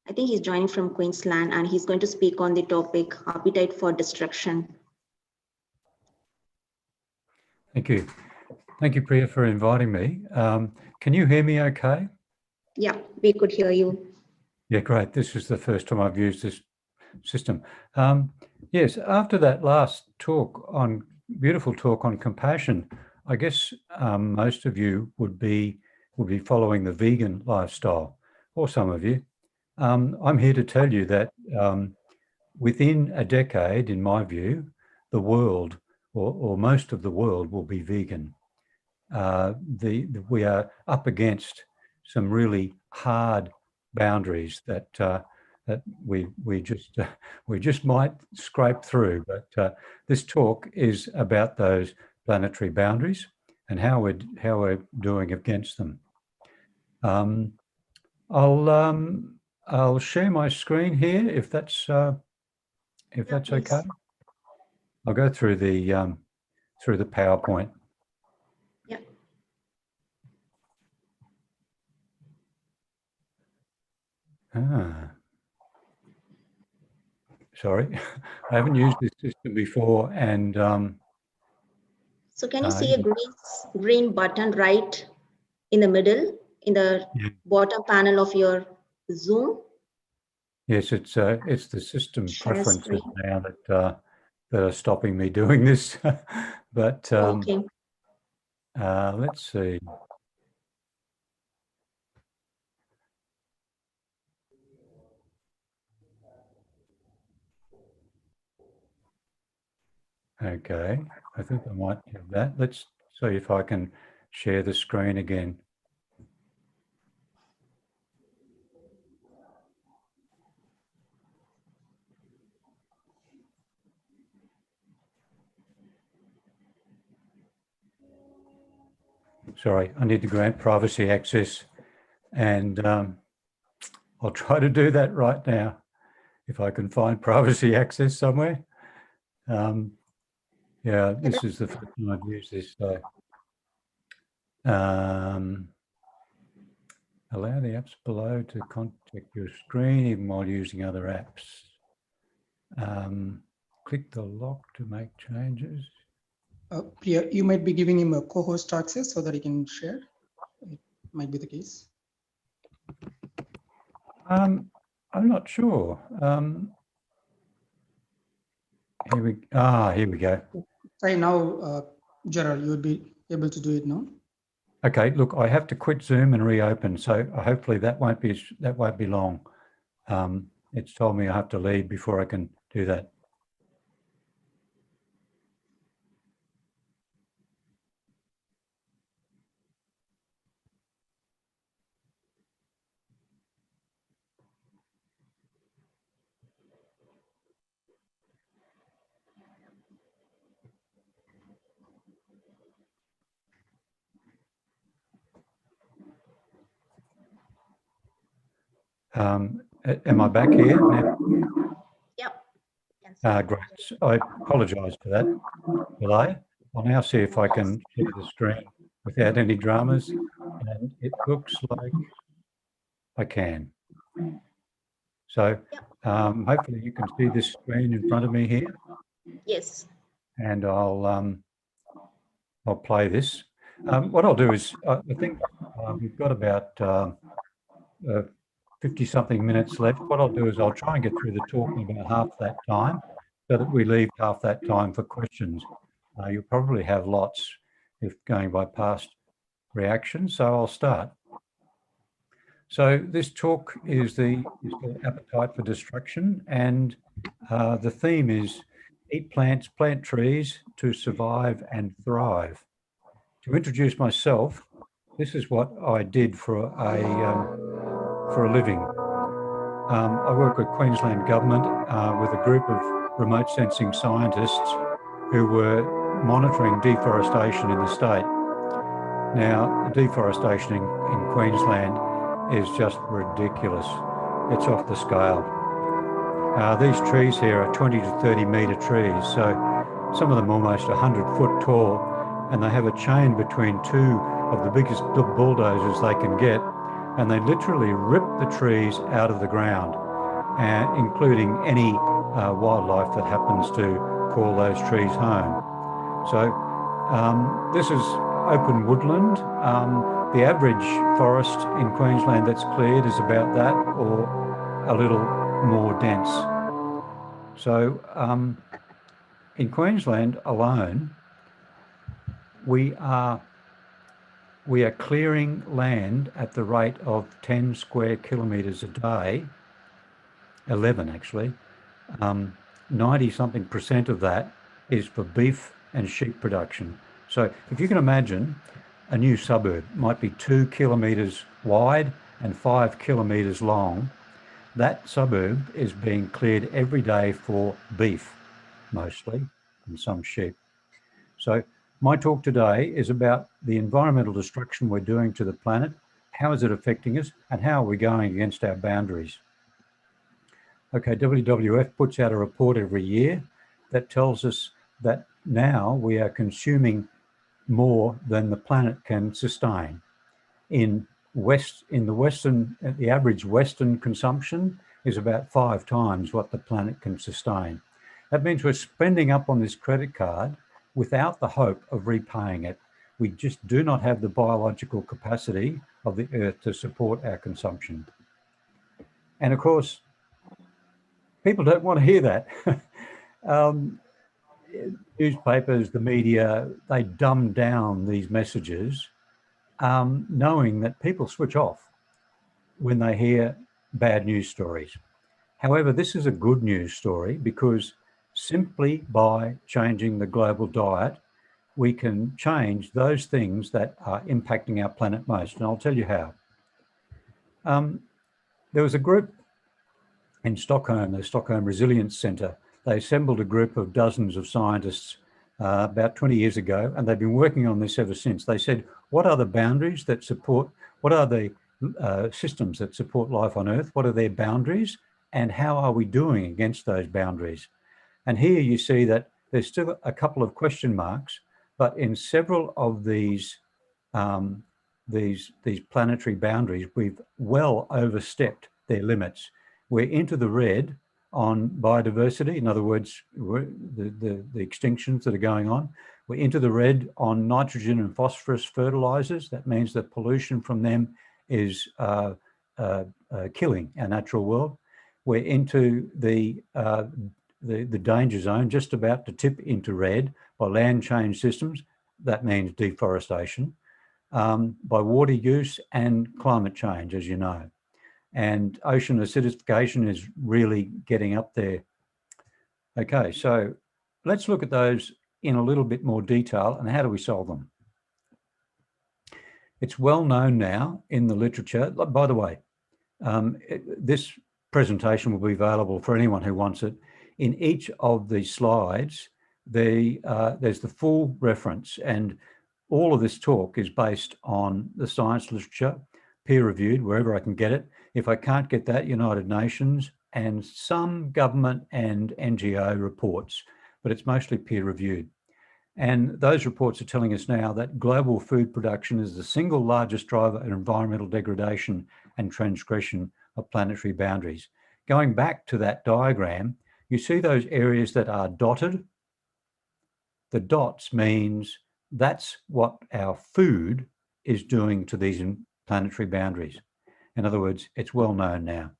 I think he's joining from Queensland and he's going to speak on the topic appetite for destruction. Thank you. Thank you, Priya, for inviting me. Can you hear me okay? Yeah, we could hear you. Yeah, great. This is the first time I've used this system. Yes, after that last beautiful talk on compassion, I guess most of you would be following the vegan lifestyle, or some of you. I'm here to tell you that within a decade, in my view, the world, or most of the world, will be vegan. We are up against some really hard boundaries that we just might scrape through. But this talk is about those planetary boundaries and how we're doing against them. I'll share my screen here if that's okay. I'll go through the PowerPoint. Yeah. Sorry, I haven't used this system before, and so can you see a green button right in the middle, in the bottom panel of your Zoom? Yes, it's the system preferences now that are stopping me doing this. But okay. Let's see. Okay, I think I might have that. Let's see if I can share the screen again. Sorry, I need to grant privacy access, and I'll try to do that right now if I can find privacy access somewhere. Yeah, this is the first time I've used this. So, allow the apps below to contact your screen even while using other apps. Click the lock to make changes. Priya, you might be giving him a co-host access so that he can share. It might be the case. I'm not sure. Here we go. Try now, Gerald. You would be able to do it now. Okay, look, I have to quit Zoom and reopen, so hopefully that won't be long. It's told me I have to leave before I can do that. Am I back here now? Yep. Great. I apologise for that delay. I'll now see if I can share the screen without any dramas, and it looks like I can. So hopefully you can see this screen in front of me here. Yes. And I'll play this. What I'll do is, I think we've got about 50-something minutes left. What I'll do is I'll try and get through the talk in about half that time so that we leave half that time for questions. You'll probably have lots if going by past reactions, so I'll start. So this talk is called Appetite for Destruction, and the theme is eat plants, plant trees to survive and thrive. To introduce myself, this is what I did for a living. I work with Queensland Government with a group of remote sensing scientists who were monitoring deforestation in the state. Now, deforestation in Queensland is just ridiculous. It's off the scale. These trees here are 20 to 30 metre trees, so some of them almost 100 foot tall, and they have a chain between two of the biggest bulldozers they can get, and they literally rip the trees out of the ground, including any wildlife that happens to call those trees home. So this is open woodland. The average forest in Queensland that's cleared is about that or a little more dense. So in Queensland alone, we are clearing land at the rate of 10 square kilometres a day, 11 actually. 90-something% of that is for beef and sheep production. So if you can imagine, a new suburb might be 2 kilometres wide and 5 kilometres long. That suburb is being cleared every day for beef, mostly, and some sheep. So my talk today is about the environmental destruction we're doing to the planet, how is it affecting us, and how are we going against our boundaries. Okay, WWF puts out a report every year that tells us that now we are consuming more than the planet can sustain. The average Western consumption is about 5 times what the planet can sustain. That means we're spending up on this credit card without the hope of repaying it. We just do not have the biological capacity of the Earth to support our consumption. And of course, people don't want to hear that. Newspapers, the media, they dumb down these messages, knowing that people switch off when they hear bad news stories. However, this is a good news story because simply by changing the global diet, we can change those things that are impacting our planet most. And I'll tell you how. There was a group in Stockholm, the Stockholm Resilience Centre. They assembled a group of dozens of scientists about 20 years ago, and they've been working on this ever since. They said, what are the boundaries that support, what are the systems that support life on Earth? What are their boundaries? And how are we doing against those boundaries? And here you see that there's still a couple of question marks, but in several of these planetary boundaries, we've well overstepped their limits. We're into the red on biodiversity. In other words, the extinctions that are going on. We're into the red on nitrogen and phosphorus fertilizers. That means that pollution from them is killing our natural world. We're into the danger zone, just about to tip into red by land change systems. That means deforestation, by water use and climate change, as you know. And ocean acidification is really getting up there. Okay, so let's look at those in a little bit more detail and how do we solve them? It's well known now in the literature. By the way, this presentation will be available for anyone who wants it. In each of the slides, there's the full reference, and all of this talk is based on the science literature, peer-reviewed, wherever I can get it. If I can't get that, United Nations and some government and NGO reports, but it's mostly peer-reviewed. And those reports are telling us now that global food production is the single largest driver of environmental degradation and transgression of planetary boundaries. Going back to that diagram, you see those areas that are dotted. The dots means that's what our food is doing to these planetary boundaries. In other words, it's well known now.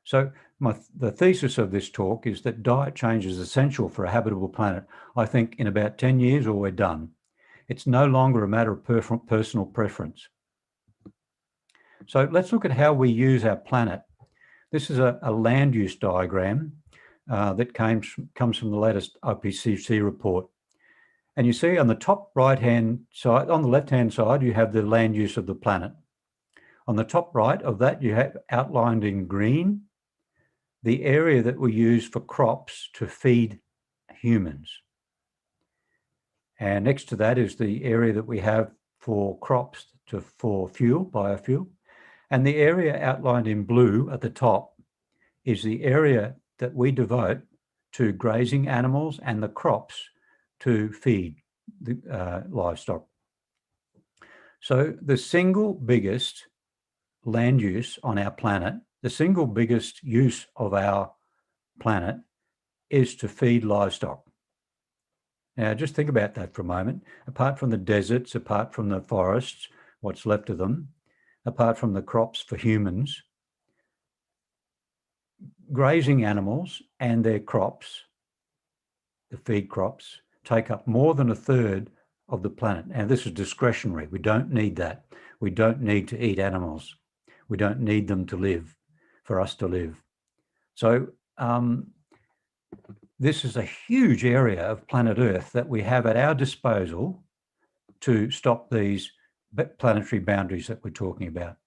So the thesis of this talk is that diet change is essential for a habitable planet. I think in about 10 years or we're done. It's no longer a matter of personal preference. So let's look at how we use our planet. This is a land use diagram that comes from the latest IPCC report. And you see on the top right-hand side, on the left-hand side, you have the land use of the planet. On the top right of that, you have outlined in green the area that we use for crops to feed humans. And next to that is the area that we have for crops for fuel, biofuel. And the area outlined in blue at the top is the area that we devote to grazing animals and the crops to feed the livestock. So the single biggest land use on our planet, the single biggest use of our planet is to feed livestock. Now, just think about that for a moment. Apart from the deserts, apart from the forests, what's left of them, apart from the crops for humans, grazing animals and their crops, the feed crops, take up more than a third of the planet. And this is discretionary. We don't need that. We don't need to eat animals. We don't need them to live, for us to live. So this is a huge area of planet Earth that we have at our disposal to stop these planetary boundaries that we're talking about.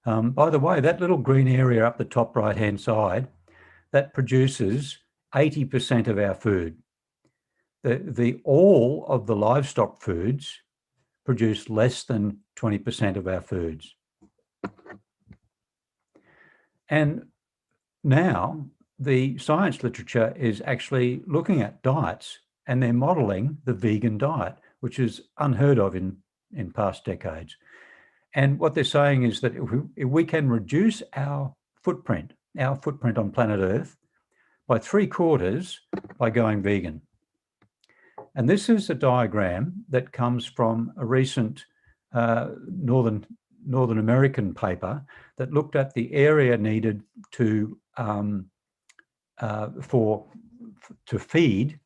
By the way, that little green area up the top right-hand side, that produces 80% of our food. All of the livestock foods produce less than 20% of our foods. And now the science literature is actually looking at diets, and they're modeling the vegan diet, which is unheard of in past decades. And what they're saying is that if we can reduce our footprint on planet Earth by 3/4 by going vegan. And this is a diagram that comes from a recent Northern American paper that looked at the area needed to feed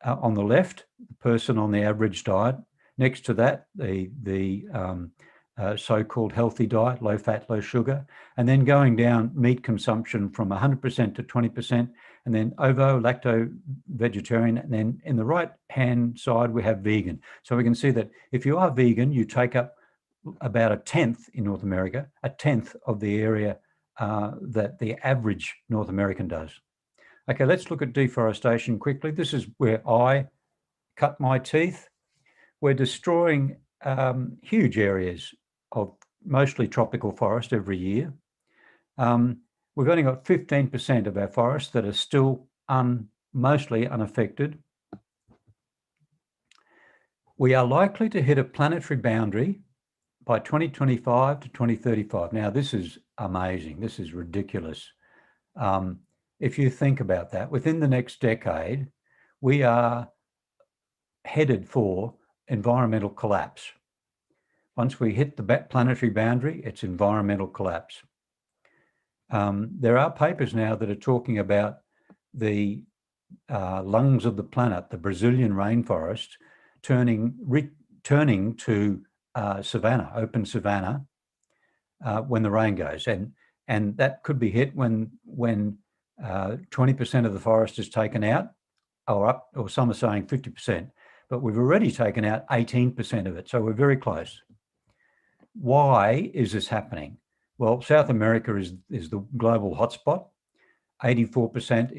on the left, the person on the average diet. Next to that, the so-called healthy diet, low fat, low sugar, and then going down meat consumption from 100% to 20%, and then ovo, lacto, vegetarian, and then in the right-hand side, we have vegan. So we can see that if you are vegan, you take up about 1/10 in North America, 1/10 of the area that the average North American does. Okay, let's look at deforestation quickly. This is where I cut my teeth. We're destroying huge areas of mostly tropical forest every year. We've only got 15% of our forests that are still mostly unaffected. We are likely to hit a planetary boundary by 2025 to 2035. Now, this is amazing. This is ridiculous. If you think about that, within the next decade, we are headed for environmental collapse. Once we hit the planetary boundary, it's environmental collapse. There are papers now that are talking about the lungs of the planet, the Brazilian rainforest, returning to savanna, open savanna, when the rain goes, and that could be hit when 20% of the forest is taken out, or some are saying 50%, but we've already taken out 18% of it, so we're very close. Why is this happening? Well, South America is the global hotspot. 84%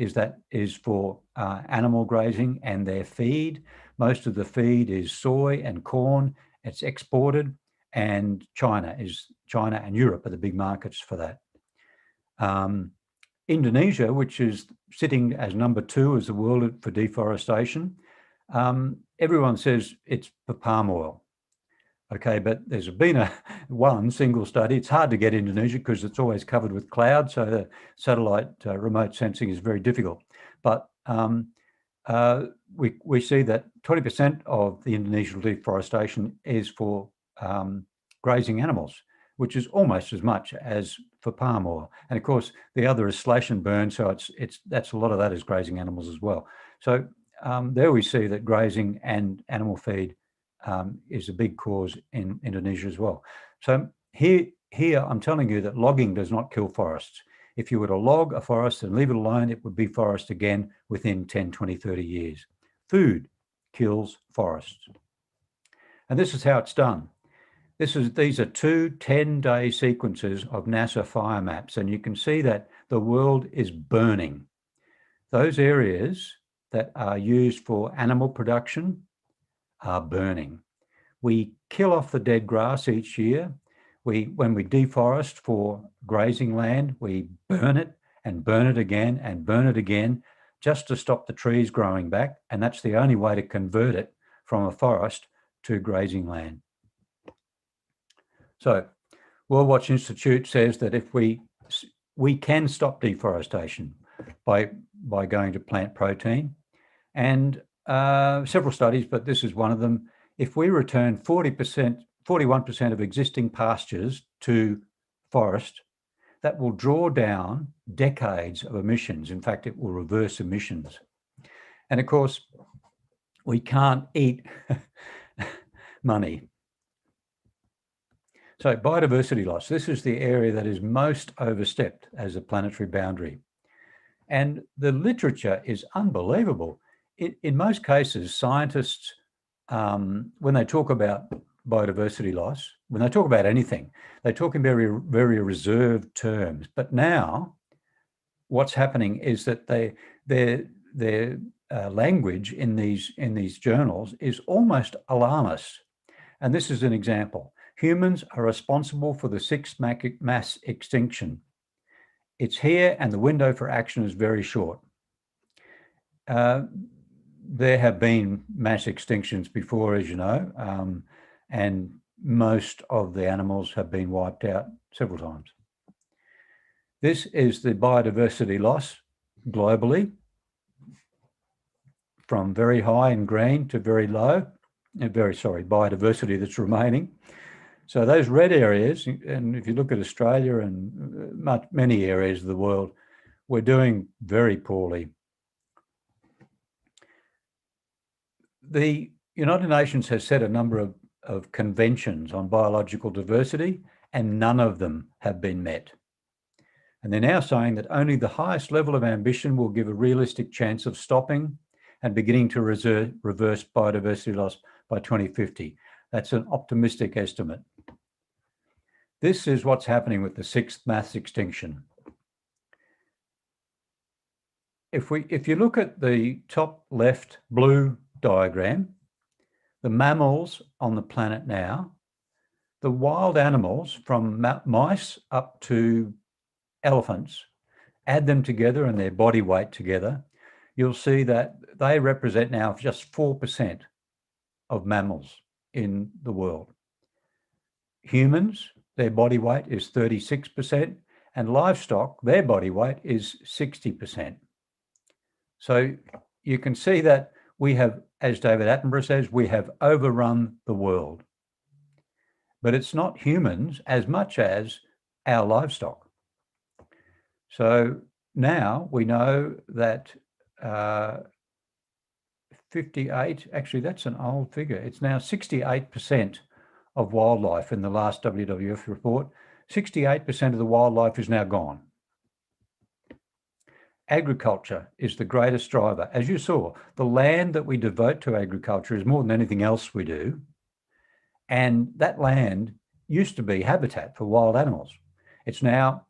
is for animal grazing and their feed. Most of the feed is soy and corn. It's exported, and China and Europe are the big markets for that. Indonesia, which is sitting as number 2 as the world for deforestation, everyone says it's for palm oil. Okay, but there's been one single study. It's hard to get Indonesia because it's always covered with cloud, so the satellite remote sensing is very difficult. But we see that 20% of the Indonesian deforestation is for grazing animals, which is almost as much as for palm oil. And of course, the other is slash and burn, so that's a lot of that is grazing animals as well. So there we see that grazing and animal feed is a big cause in Indonesia as well. So here I'm telling you that logging does not kill forests. If you were to log a forest and leave it alone, it would be forest again within 10, 20, 30 years. Food kills forests. And this is how it's done. These are two 10-day sequences of NASA fire maps, and you can see that the world is burning. Those areas that are used for animal production are burning. We kill off the dead grass each year. When we deforest for grazing land, we burn it and burn it again and burn it again just to stop the trees growing back. And that's the only way to convert it from a forest to grazing land. So World Watch Institute says that if we can stop deforestation by going to plant protein, and several studies, but this is one of them. If we return 41% of existing pastures to forest, that will draw down decades of emissions. In fact, it will reverse emissions. And of course, we can't eat money. So biodiversity loss, this is the area that is most overstepped as a planetary boundary. And the literature is unbelievable. In most cases, scientists, when they talk about biodiversity loss, when they talk about anything, they talk in very, very reserved terms. But now what's happening is that their language in these journals is almost alarmist. And this is an example. Humans are responsible for the sixth mass extinction. It's here and the window for action is very short. There have been mass extinctions before, as you know, and most of the animals have been wiped out several times. This is the biodiversity loss globally, from very high in green to very low, biodiversity that's remaining. So those red areas, and if you look at Australia and many areas of the world, we're doing very poorly. The United Nations has set a number of conventions on biological diversity, and none of them have been met. And they're now saying that only the highest level of ambition will give a realistic chance of stopping and beginning to reverse biodiversity loss by 2050. That's an optimistic estimate. This is what's happening with the sixth mass extinction. If you look at the top left blue diagram, the mammals on the planet now, the wild animals from mice up to elephants, add them together and their body weight together, you'll see that they represent now just 4% of mammals in the world. Humans, their body weight is 36%, and livestock, their body weight is 60%. So you can see that we have, as David Attenborough says, we have overrun the world. But it's not humans as much as our livestock. So now we know that 58, actually that's an old figure, it's now 68% of wildlife in the last WWF report, 68% of the wildlife is now gone. Agriculture is the greatest driver. As you saw, the land that we devote to agriculture is more than anything else we do. And that land used to be habitat for wild animals. It's now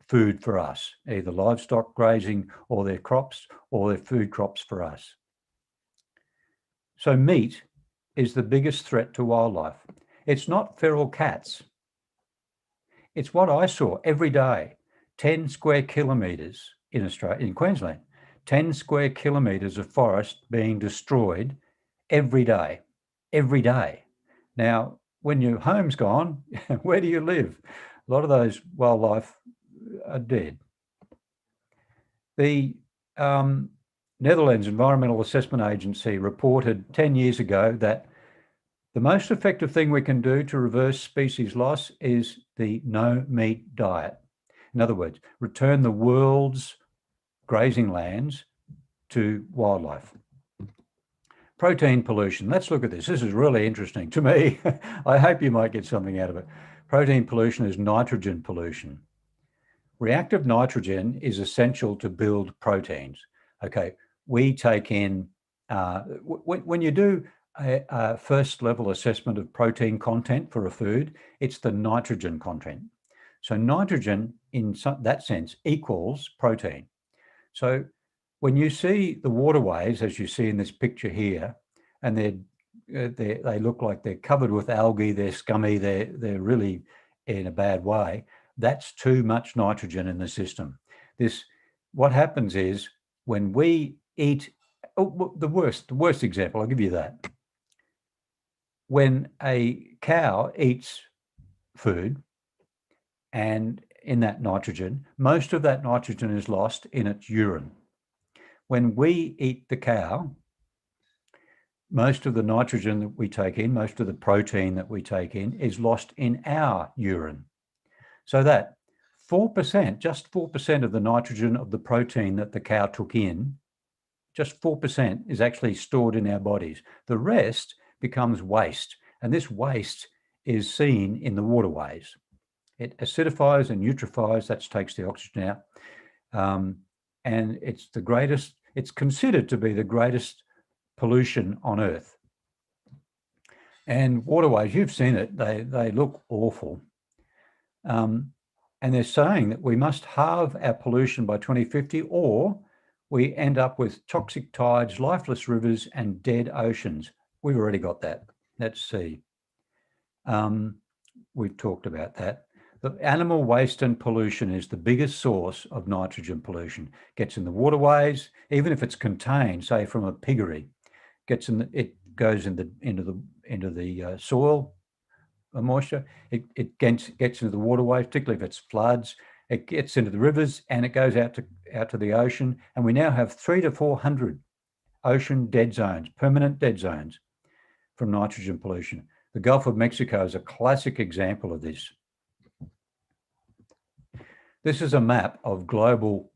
food for us, either livestock grazing or their crops or their food crops for us. So meat is the biggest threat to wildlife. It's not feral cats. It's what I saw every day, 10 square kilometres in Australia, in Queensland, 10 square kilometres of forest being destroyed every day. Now, when your home's gone, where do you live? A lot of those wildlife are dead. The Netherlands Environmental Assessment Agency reported 10 years ago that the most effective thing we can do to reverse species loss is the no meat diet. In other words, return the world's grazing lands to wildlife. Protein pollution. Let's look at this. This is really interesting to me. I hope you might get something out of it. Protein pollution is nitrogen pollution. Reactive nitrogen is essential to build proteins. Okay, we take in, when you do a first level assessment of protein content for a food, it's the nitrogen content. So nitrogen in that sense equals protein. So when you see the waterways, as you see in this picture here, and they look like they're covered with algae, they're scummy, they're really in a bad way, that's too much nitrogen in the system. What happens is when we eat, the worst example, I'll give you that. When a cow eats food, and in that nitrogen, most of that nitrogen is lost in its urine. When we eat the cow, most of the nitrogen that we take in, most of the protein that we take in is lost in our urine. So that 4%, just 4% of the nitrogen of the protein that the cow took in, just 4% is actually stored in our bodies. The rest becomes waste, and this waste is seen in the waterways. It acidifies and eutrophies, that takes the oxygen out. And it's considered to be the greatest pollution on Earth. And waterways, you've seen it, they look awful. And they're saying that we must halve our pollution by 2050, or we end up with toxic tides, lifeless rivers, and dead oceans. We've already got that. Let's see. We've talked about that. The animal waste and pollution is the biggest source of nitrogen pollution. Gets in the waterways, even if it's contained, say from a piggery, it goes into the soil, moisture. It gets into the waterways, particularly if it's floods. It gets into the rivers and it goes out to the ocean. And we now have 300 to 400 ocean dead zones, permanent dead zones from nitrogen pollution. The Gulf of Mexico is a classic example of this. This is a map of global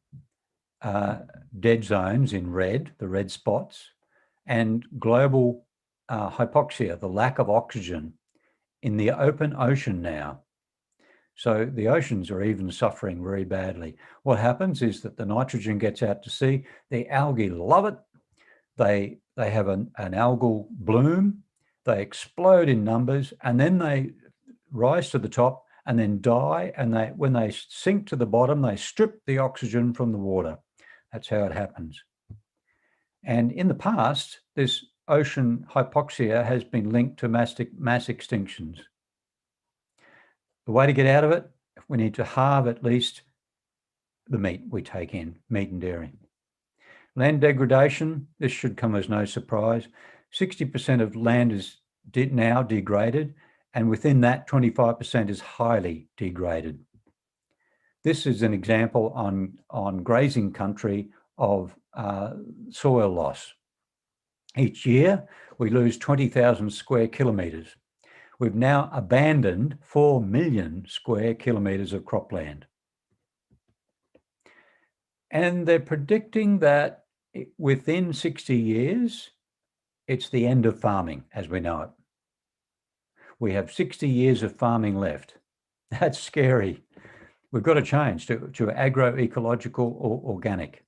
dead zones in red, the red spots, and global hypoxia, the lack of oxygen in the open ocean now. So the oceans are even suffering very badly. What happens is that the nitrogen gets out to sea, the algae love it, they have an algal bloom, they explode in numbers, and then they rise to the top and then die, and when they sink to the bottom, they strip the oxygen from the water. That's how it happens. And in the past, this ocean hypoxia has been linked to mass extinctions. The way to get out of it, we need to halve at least the meat we take in, meat and dairy. Land degradation, this should come as no surprise. 60% of land is now degraded, and within that, 25% is highly degraded. This is an example on grazing country of soil loss. Each year, we lose 20,000 square kilometres. We've now abandoned 4 million square kilometres of cropland. And they're predicting that within 60 years, it's the end of farming as we know it. We have 60 years of farming left. That's scary. We've got to change to agroecological or organic.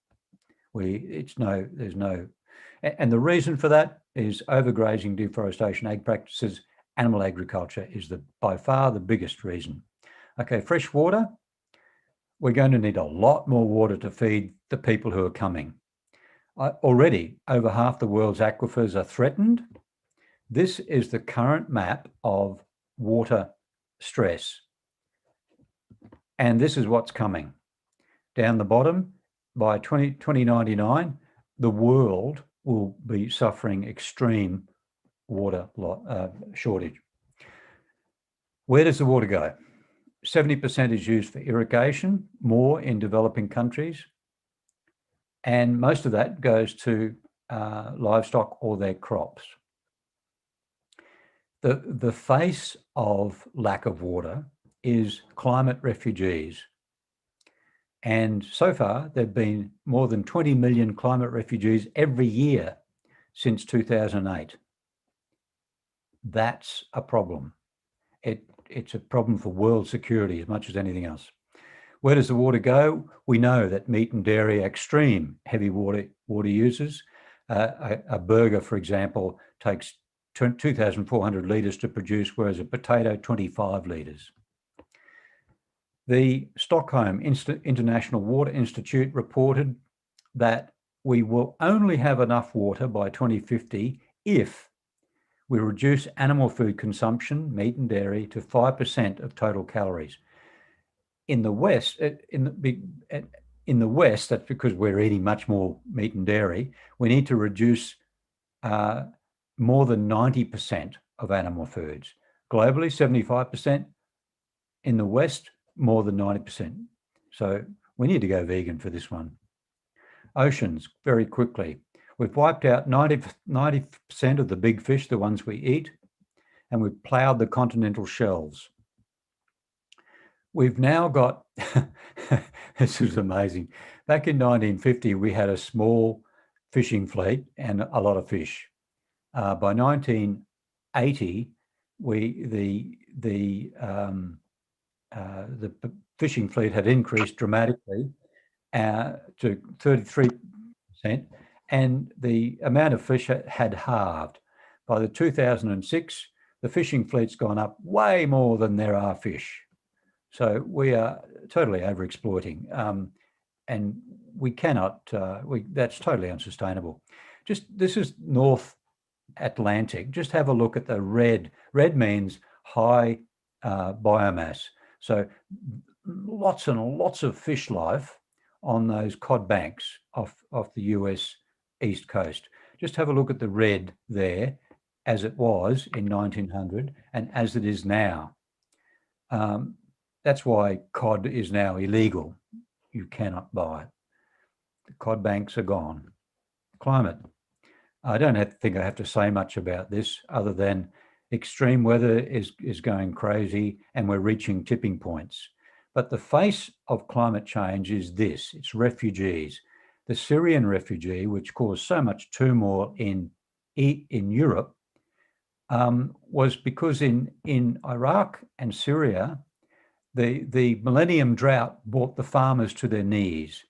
And the reason for that is overgrazing, deforestation, ag practices, animal agriculture is by far the biggest reason. Okay, fresh water. We're going to need a lot more water to feed the people who are coming. Already, over half the world's aquifers are threatened. This is the current map of water stress. And this is what's coming. Down the bottom, by 2099, the world will be suffering extreme water shortage. Where does the water go? 70% is used for irrigation, more in developing countries. and most of that goes to livestock or their crops. The face of lack of water is climate refugees. And so far, there have been more than 20 million climate refugees every year since 2008. That's a problem. It's a problem for world security as much as anything else. Where does the water go? We know that meat and dairy are extreme heavy water users. A burger, for example, takes 2,400 litres to produce, whereas a potato, 25 litres. The Stockholm International Water Institute reported that we will only have enough water by 2050 if we reduce animal food consumption, meat and dairy, to 5% of total calories. In the West, that's because we're eating much more meat and dairy. We need to reduce more than 90% of animal foods. Globally, 75%. In the West, more than 90%. So we need to go vegan for this one. Oceans, very quickly. We've wiped out 90% of the big fish, the ones we eat, and we've ploughed the continental shelves. We've now got, this is amazing. Back in 1950, we had a small fishing fleet and a lot of fish. By 1980, the fishing fleet had increased dramatically to 33%, and the amount of fish had halved. By the 2006, the fishing fleet's gone up way more than there are fish. So we are totally overexploiting, and we cannot, that's totally unsustainable. This is North Atlantic. Just have a look at the red. Red means high biomass. So lots and lots of fish life on those cod banks off the US East Coast. Just have a look at the red there as it was in 1900 and as it is now. That's why cod is now illegal. You cannot buy it. The cod banks are gone. Climate. I don't think I have to say much about this other than extreme weather is going crazy and we're reaching tipping points. But the face of climate change is this, it's refugees. The Syrian refugee, which caused so much turmoil in Europe, was because in Iraq and Syria, the millennium drought brought the farmers to their knees.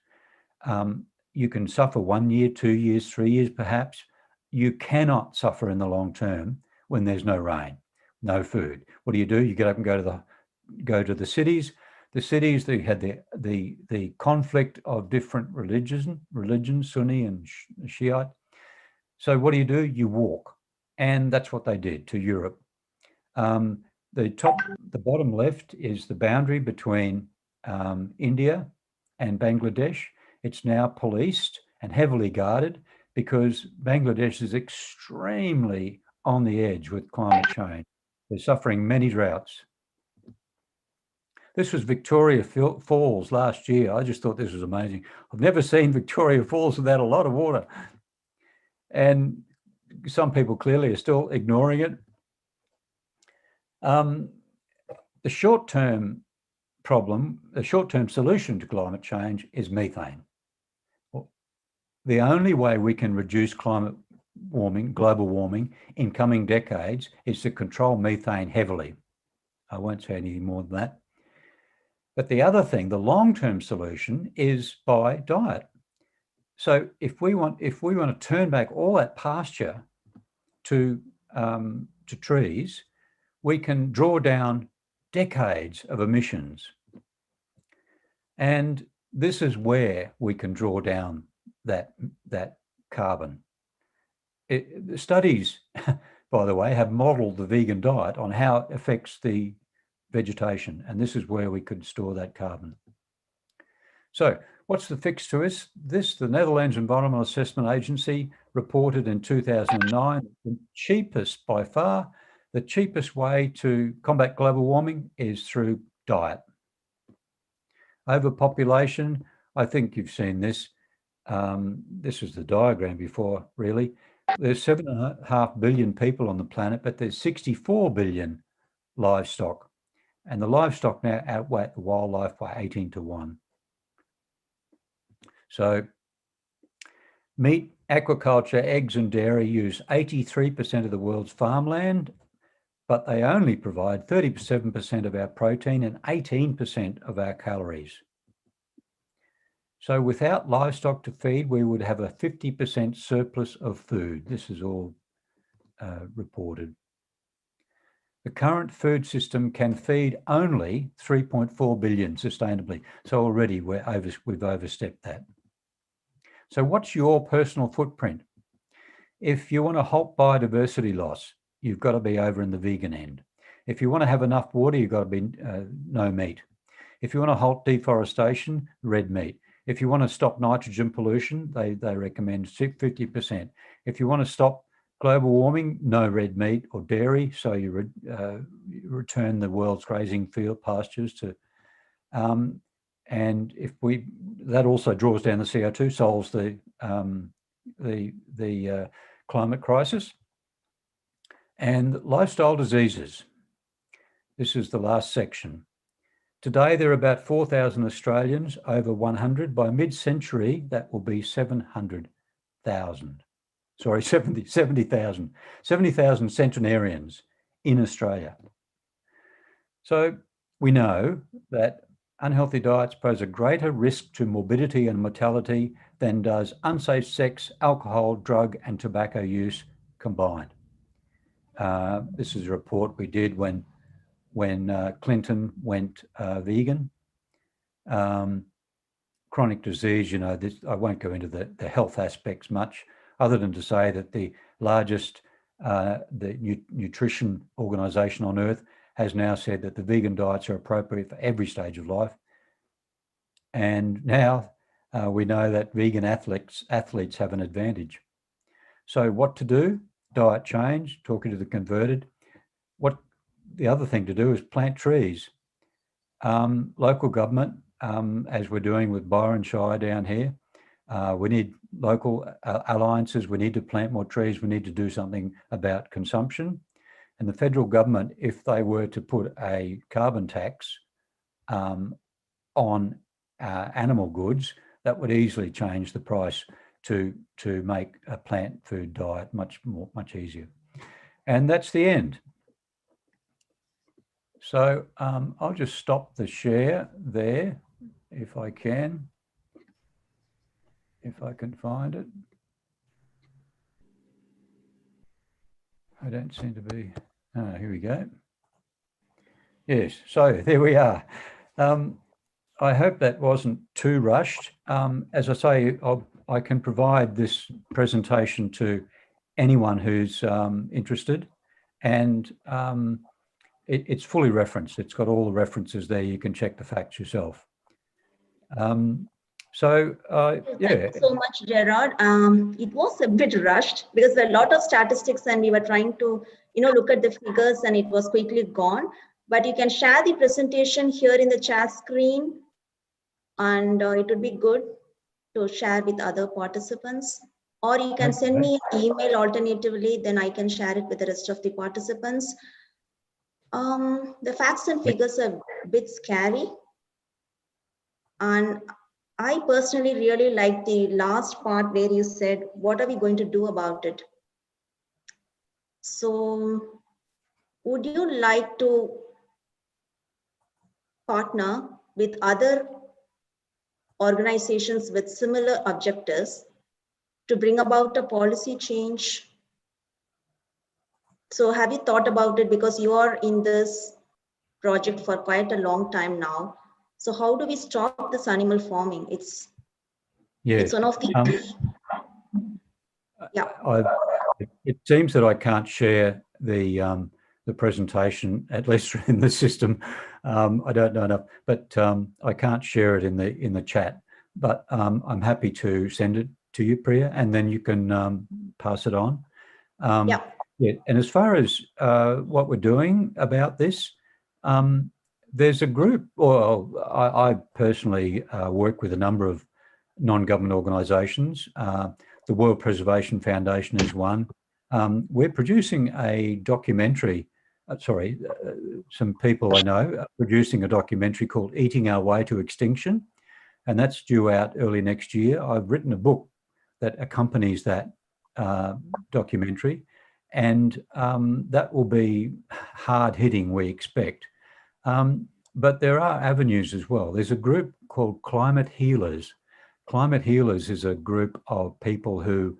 You can suffer 1 year, 2 years, 3 years perhaps. You cannot suffer in the long term when there's no rain, no food. What do? You get up and go to the cities. The cities, they had the conflict of different religions, Sunni and Shiite. So what do? You walk. And that's what they did to Europe. The bottom left is the boundary between India and Bangladesh. It's now policed and heavily guarded because Bangladesh is extremely on the edge with climate change. They're suffering many droughts. This was Victoria Falls last year. I just thought this was amazing. I've never seen Victoria Falls without a lot of water. And some people clearly are still ignoring it. The short-term problem, the short-term solution to climate change is methane. The only way we can reduce climate warming, global warming in coming decades is to control methane heavily. I won't say anything more than that. But the other thing, the long-term solution is by diet. So if we want to turn back all that pasture to trees, we can draw down decades of emissions. And this is where we can draw down that carbon. The studies, by the way, have modeled the vegan diet on how it affects the vegetation. And this is where we could store that carbon. So what's the fix to us? The Netherlands Environmental Assessment Agency reported in 2009, the cheapest by far, the cheapest way to combat global warming is through diet. Overpopulation, I think you've seen this. this is the diagram before, really. There's 7.5 billion people on the planet, but there's 64 billion livestock. And the livestock now outweigh the wildlife by 18 to 1. So meat, aquaculture, eggs and dairy use 83% of the world's farmland, but they only provide 37% of our protein and 18% of our calories. So without livestock to feed, we would have a 50% surplus of food. This is all reported. The current food system can feed only 3.4 billion sustainably. So already we've overstepped that. So what's your personal footprint? If you want to halt biodiversity loss, you've got to be over in the vegan end. If you want to have enough water, you've got to be no meat. If you want to halt deforestation, red meat. If you want to stop nitrogen pollution, they recommend 50%. If you want to stop global warming, no red meat or dairy, so you return the world's grazing field pastures to, and if that also draws down the CO2, solves the climate crisis. And lifestyle diseases. This is the last section. Today, there are about 4,000 Australians, over 100. By mid-century, that will be 700,000. Sorry, 70,000. 70,000 centenarians in Australia. So we know that unhealthy diets pose a greater risk to morbidity and mortality than does unsafe sex, alcohol, drug and tobacco use combined. This is a report we did when Clinton went vegan. Chronic disease, you know, I won't go into the health aspects much, other than to say that the largest nutrition organization on earth has now said that the vegan diets are appropriate for every stage of life. And now we know that vegan athletes have an advantage. So what to do? Diet change, talking to the converted. The other thing to do is plant trees. Local government, as we're doing with Byron Shire down here, we need local alliances. We need to plant more trees. We need to do something about consumption. And the federal government, if they were to put a carbon tax on animal goods, that would easily change the price to make a plant food diet much easier. And that's the end. So I'll just stop the share there if I can find it. I don't seem to be, here we go. Yes, so there we are. I hope that wasn't too rushed. As I say, I can provide this presentation to anyone who's interested, and it's fully referenced. It's got all the references there. You can check the facts yourself. Yeah. Thank you so much, Gerard. It was a bit rushed because there are a lot of statistics and we were trying to, look at the figures and it was quickly gone. But you can share the presentation here in the chat screen, and it would be good to share with other participants. Or you can send me an email alternatively, then I can share it with the rest of the participants. The facts and figures are a bit scary. And I personally really like the last part where you said, what are we going to do about it? So would you like to partner with other organizations with similar objectives to bring about a policy change? So have you thought about it, because you are in this project for quite a long time now? So how do we stop this animal farming? It's one of the It seems that I can't share the presentation, at least in the system. I don't know enough, but I can't share it in the chat. But I'm happy to send it to you, Priya, and then you can pass it on. Yeah. And as far as what we're doing about this, there's a group, or I personally work with a number of non-government organisations. The World Preservation Foundation is one. We're producing a documentary, some people I know are producing a documentary called Eating Our Way to Extinction, and that's due out early next year. I've written a book that accompanies that documentary, and that will be hard-hitting, we expect. But there are avenues as well. There's a group called Climate Healers. Climate Healers is a group of people who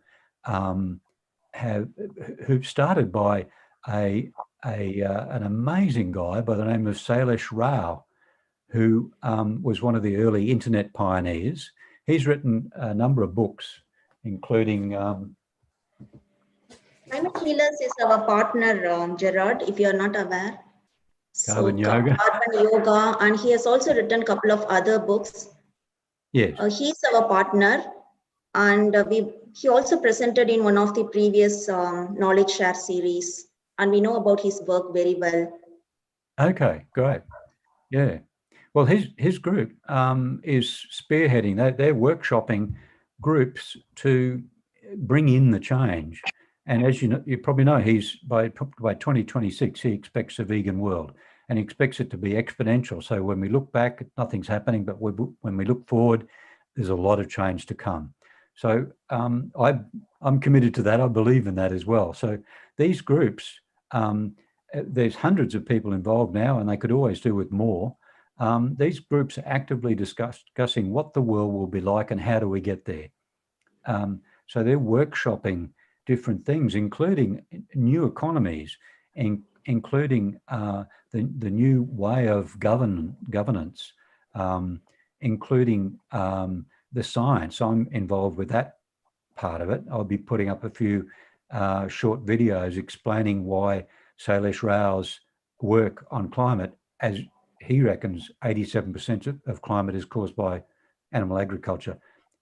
who've started by an amazing guy by the name of Sailesh Rao, who was one of the early internet pioneers. He's written a number of books, including Climate Healers is our partner, Gerard, if you're not aware. Carbon Yoga. Carbon Yoga, and he has also written a couple of other books. Yes. He's our partner, and he also presented in one of the previous knowledge share series, and we know about his work very well. Okay, great. Yeah. Well, his group is spearheading. They're workshopping groups to bring in the change. And as you know, you probably know, he's by 2026, he expects a vegan world, and he expects it to be exponential. So when we look back, nothing's happening, but when we look forward, there's a lot of change to come. So I'm committed to that. I believe in that as well. So these groups, there's hundreds of people involved now, and they could always do with more. These groups are actively discussing what the world will be like and how do we get there. So they're workshopping different things, including new economies, including the new way of governance, including the science. I'm involved with that part of it. I'll be putting up a few short videos explaining why Sailesh Rao's work on climate, as he reckons 87% of climate is caused by animal agriculture.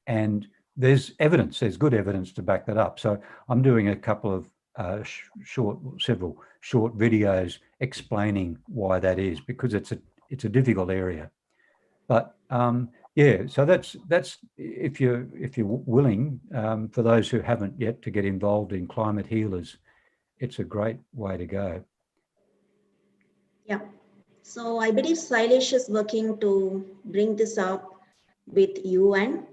And there's evidence, there's good evidence to back that up. So I'm doing a couple of several short videos explaining why that is, because it's a difficult area. But yeah, so that's if you're willing, for those who haven't yet, to get involved in Climate Healers, it's a great way to go. Yeah. So I believe Sailesh is working to bring this up with UN.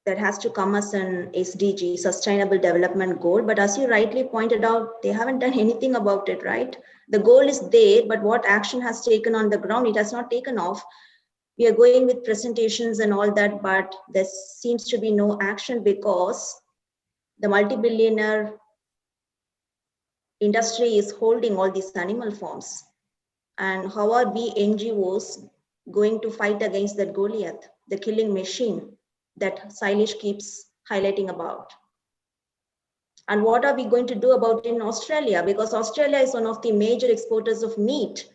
That has to come as an SDG, Sustainable Development Goal. But as you rightly pointed out, they haven't done anything about it, right? The goal is there, but what action has taken on the ground, it has not taken off. We are going with presentations and all that, but there seems to be no action because the multi-billionaire industry is holding all these animal farms. And how are we NGOs going to fight against that Goliath, the killing machine that Sailesh keeps highlighting about? And what are we going to do about it in Australia? Because Australia is one of the major exporters of meat.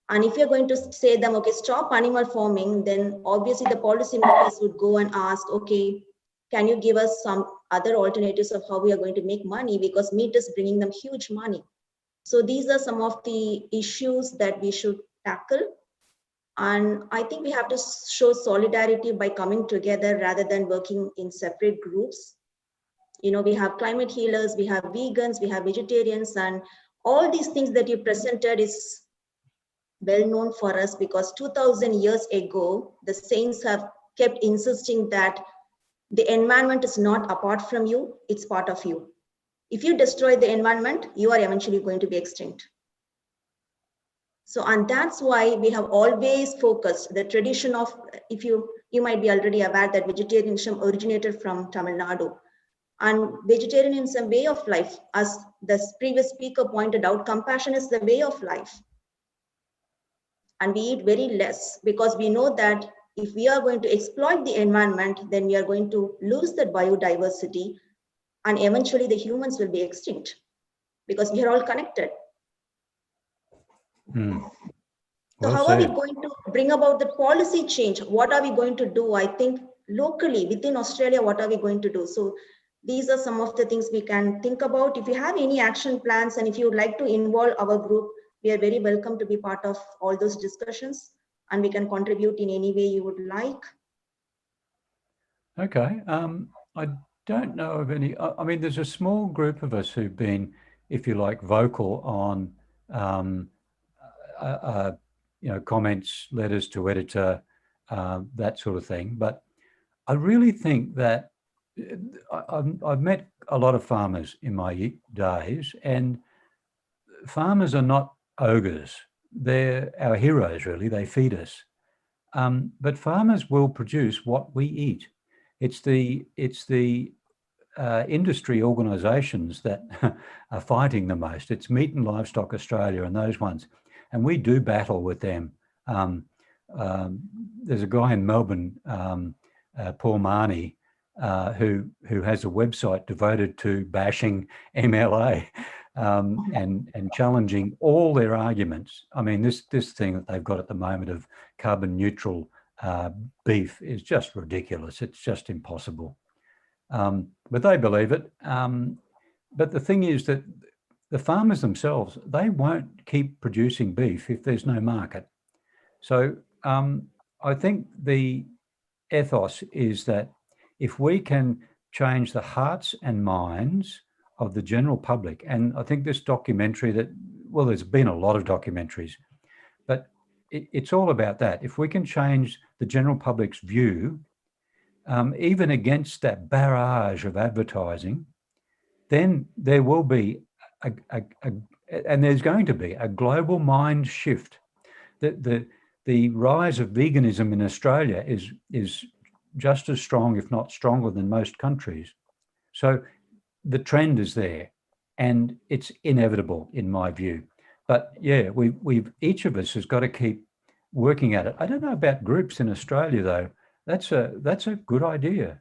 And if you're going to say them, okay, stop animal farming, then obviously the policymakers would go and ask, okay, can you give us some other alternatives of how we are going to make money? Because meat is bringing them huge money. So these are some of the issues that we should tackle. And I think we have to show solidarity by coming together rather than working in separate groups. You know, we have climate healers, we have vegans, we have vegetarians, and all these things that you presented is well known for us because 2000 years ago, the saints have kept insisting that the environment is not apart from you, it's part of you. If you destroy the environment, you are eventually going to be extinct. So, and that's why we have always focused the tradition of, if you might be already aware that vegetarianism originated from Tamil Nadu. And vegetarianism, way of life, as the previous speaker pointed out, compassion is the way of life. And we eat very less because we know that if we are going to exploit the environment, then we are going to lose that biodiversity, and eventually the humans will be extinct because we are all connected. Well so how said. are we going to bring about the policy change? What are we going to do? I think locally within Australia, what are we going to do? So these are some of the things we can think about. If you have any action plans and if you would like to involve our group, we are very welcome to be part of all those discussions, and we can contribute in any way you would like. Okay. I don't know of any. I mean, there's a small group of us who've been, if you like, vocal on, um, comments, letters to editor, that sort of thing. But I really think that I've met a lot of farmers in my days, and farmers are not ogres. They're our heroes, really. They feed us. But farmers will produce what we eat. It's the industry organisations that are fighting the most. It's Meat and Livestock Australia and those ones, and we do battle with them. Um, there's a guy in Melbourne, Paul Marnie, who has a website devoted to bashing MLA and challenging all their arguments. I mean, this thing that they've got at the moment of carbon neutral beef is just ridiculous. It's just impossible. But they believe it. But the thing is that the farmers themselves, they won't keep producing beef if there's no market. So I think the ethos is that if we can change the hearts and minds of the general public, and I think this documentary there's been a lot of documentaries, but it's all about that. If we can change the general public's view, even against that barrage of advertising, then there will be and there's going to be a global mind shift. The rise of veganism in Australia is just as strong, if not stronger, than most countries. So the trend is there, and it's inevitable in my view. But yeah, we've each of us has got to keep working at it. I don't know about groups in Australia though. That's a good idea.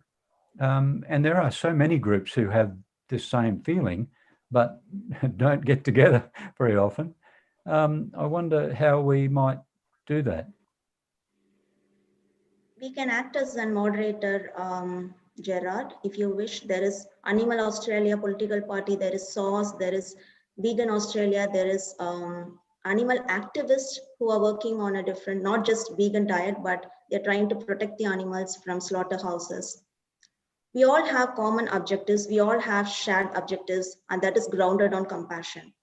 And there are so many groups who have this same feeling, but don't get together very often. I wonder how we might do that. We can act as a moderator, Gerard, if you wish. There is Animal Australia Political Party, there is SAUS, there is Vegan Australia, there is animal activists who are working on a different, not just vegan diet, but they're trying to protect the animals from slaughterhouses. We all have common objectives, we all have shared objectives, and that is grounded on compassion.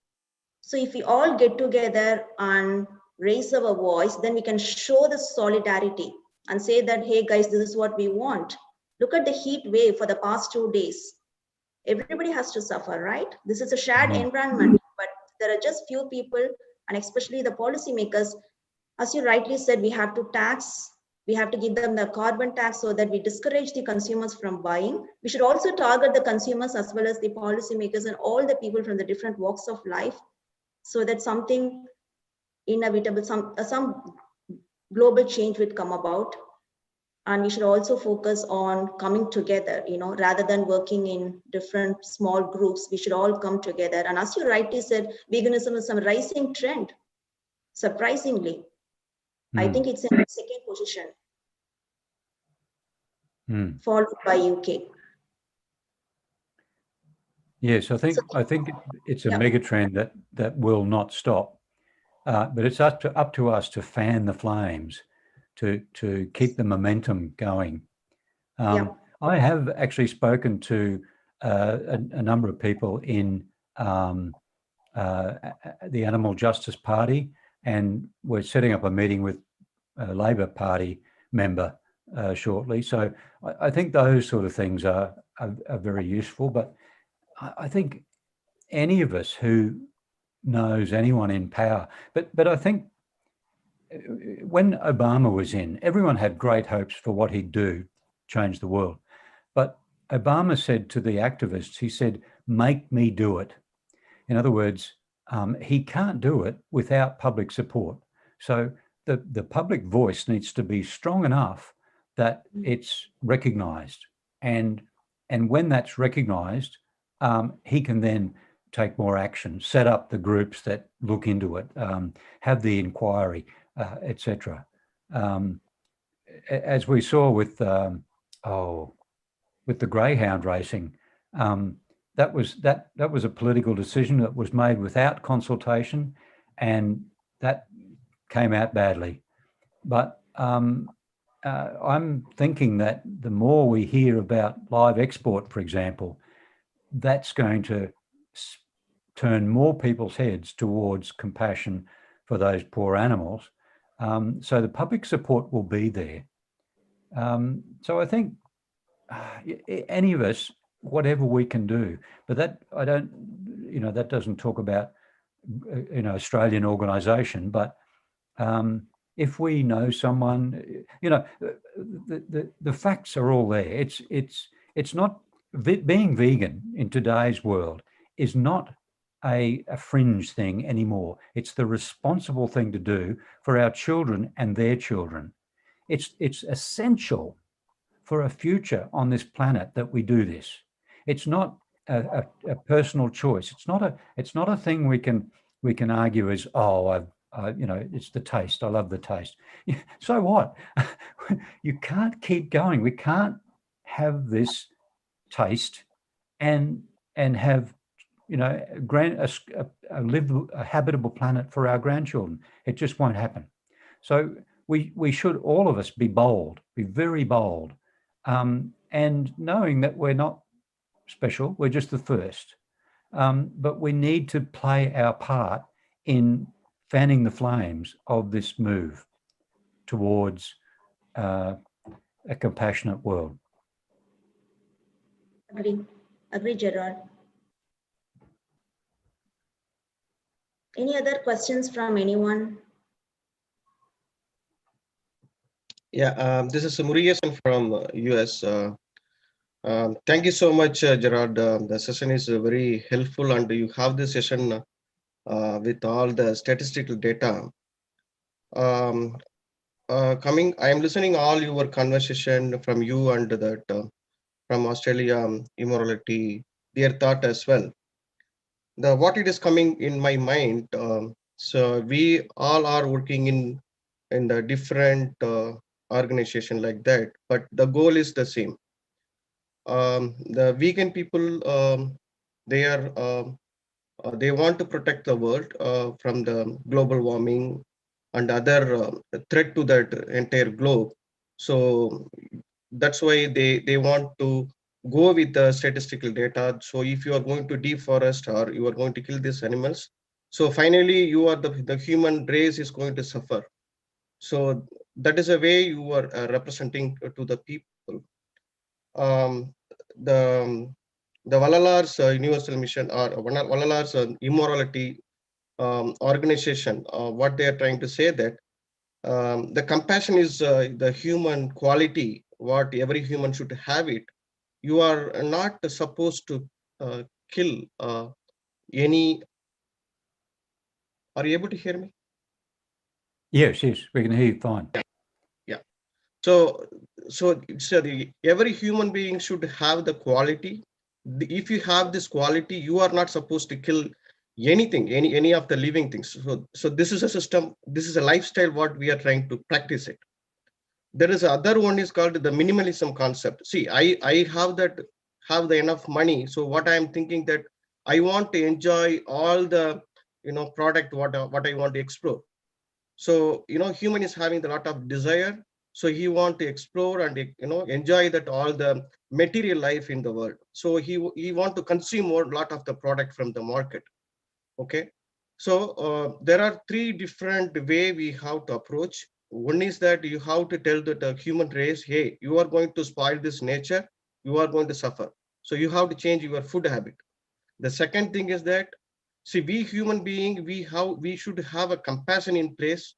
So if we all get together and raise our voice, then we can show the solidarity and say that, hey guys, this is what we want. Look at the heat wave for the past 2 days. Everybody has to suffer, right? This is a shared environment, but there are just few people, and especially the policymakers. As you rightly said, we have to tax, we have to give them the carbon tax so that we discourage the consumers from buying. We should also target the consumers as well as the policymakers and all the people from the different walks of life, so that something inevitable, some global change would come about. And we should also focus on coming together, rather than working in different small groups. We should all come together. And as you rightly said, veganism is a rising trend, surprisingly. I think it's in the second position, followed by UK. Yes, I think it's a mega trend that will not stop, but it's up to us to fan the flames, to keep the momentum going. I have actually spoken to a number of people in the Animal Justice Party, and we're setting up a meeting with a Labor Party member shortly. So I think those sort of things are very useful. But I think any of us who knows anyone in power, but I think when Obama was in, everyone had great hopes for what he'd do, change the world. But Obama said to the activists, he said, "Make me do it." In other words, he can't do it without public support. So the public voice needs to be strong enough that it's recognised, and when that's recognised, he can then take more action, set up the groups that look into it, have the inquiry, etc. As we saw with the greyhound racing, that was a political decision that was made without consultation, and that came out badly. But I'm thinking that the more we hear about live export, for example, that's going to turn more people's heads towards compassion for those poor animals. So the public support will be there. So I think any of us, whatever we can do, but that I don't, that doesn't talk about, Australian organisation, but if we know someone, the facts are all there. It's not being vegan in today's world is not a fringe thing anymore. It's the responsible thing to do for our children and their children. It's essential for a future on this planet that we do this. It's not a personal choice. It's not a thing we can argue as, oh, it's the taste. I love the taste. So what? You can't keep going. We can't have this taste and have a habitable planet for our grandchildren. It just won't happen. So we should, all of us, be bold, be very bold, and knowing that we're not special, we're just the first. But we need to play our part in fanning the flames of this move towards a compassionate world. Agree, Gerard. Any other questions from anyone? Yeah, this is Murugesan from US. Thank you so much, Gerard. The session is very helpful, and you have this session with all the statistical data. I am listening all your conversation from you and that from Australia, Immortality, their thought as well. What it is coming in my mind. So we all are working in the different organization like that, but the goal is the same. The vegan people, they want to protect the world from the global warming and other threat to that entire globe. So that's why they want to go with the statistical data. So if you are going to deforest or you are going to kill these animals, so finally you are the human race is going to suffer. So that is a way you are representing to the people. The the Valalar's Universal Mission or Valalar's Immortality organization, what they are trying to say that the compassion is the human quality, what every human should have it. You are not supposed to kill any. Are you able to hear me? Yes, we can hear you fine. Yeah. So it's every human being should have the quality. If you have this quality, you are not supposed to kill anything, any of the living things. So this is a system. This is a lifestyle. What we are trying to practice it. There is other one is called the minimalism concept. See, I have the enough money. So what I am thinking that I want to enjoy all the product what I want to explore. So human is having a lot of desire. So he want to explore and enjoy that all the material life in the world. So he want to consume more lot of the product from the market. Okay. So there are three different way we have to approach. One is that you have to tell the human race, hey, you are going to spoil this nature, you are going to suffer. So you have to change your food habit. The second thing is that, see, we human being, we should have a compassion in place.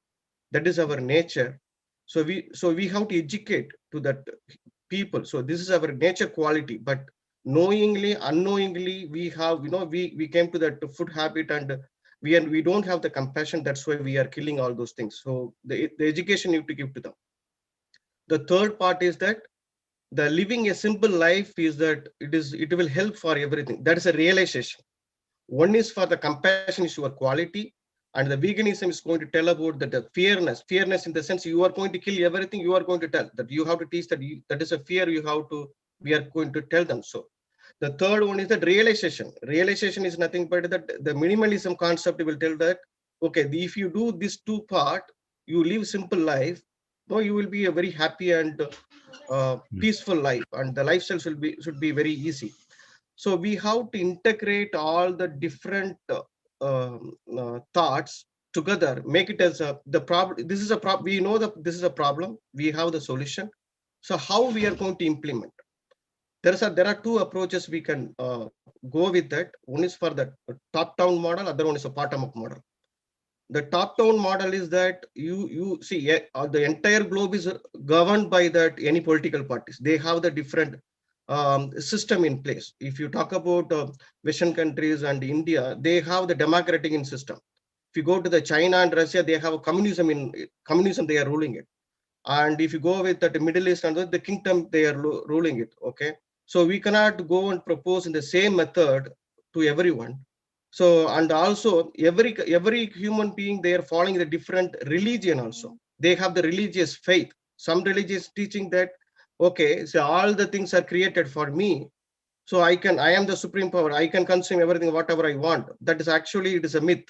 That is our nature. So we have to educate to that people. So this is our nature quality, but knowingly, unknowingly, we have, we came to that food habit and we don't have the compassion. That's why we are killing all those things. So the education you have to give to them. The third part is that the living a simple life is that it will help for everything. That is a realization. One is for the compassion is your quality, and the veganism is going to tell about the fearness in the sense you are going to kill everything. You are going to tell that you have to teach that that is a fear you have to. We are going to tell them so. The third one is that realization. Realization is nothing but that the minimalism concept will tell that okay, if you do this two part, you live simple life. no, you will be a very happy and peaceful life, and the lifestyle should be very easy. So we have to integrate all the different thoughts together, make it as a the problem. This is a problem. We know that this is a problem. We have the solution. So how we are going to implement? There are two approaches we can go with that. One is for the top-down model. Other one is a bottom-up model. The top-down model is that you see the entire globe is governed by that any political parties. They have the different system in place. If you talk about Western countries and India, they have the democratic in system. If you go to the China and Russia, they have a communism in communism. They are ruling it. And if you go with the Middle East and the kingdom, they are ruling it. Okay, so we cannot go and propose in the same method to everyone. So, and also every human being, they are following the different religion also. They have the religious faith. Some religious teaching that, okay, so all the things are created for me. So I am the supreme power. I can consume everything, whatever I want. That is actually, it is a myth.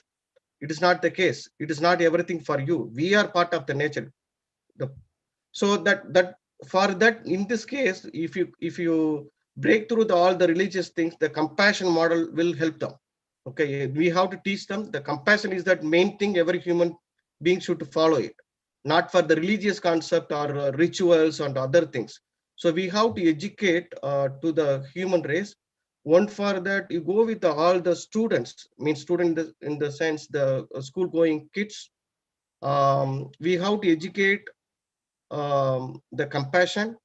It is not the case. It is not everything for you. We are part of the nature. So that for that, in this case, if you break through all the religious things, the compassion model will help them. Okay, we have to teach them the compassion is that main thing every human being should follow it, not for the religious concept or rituals and other things. So we have to educate to the human race. One for that, you go with all the students, means student in the sense the school going kids. We have to educate the compassion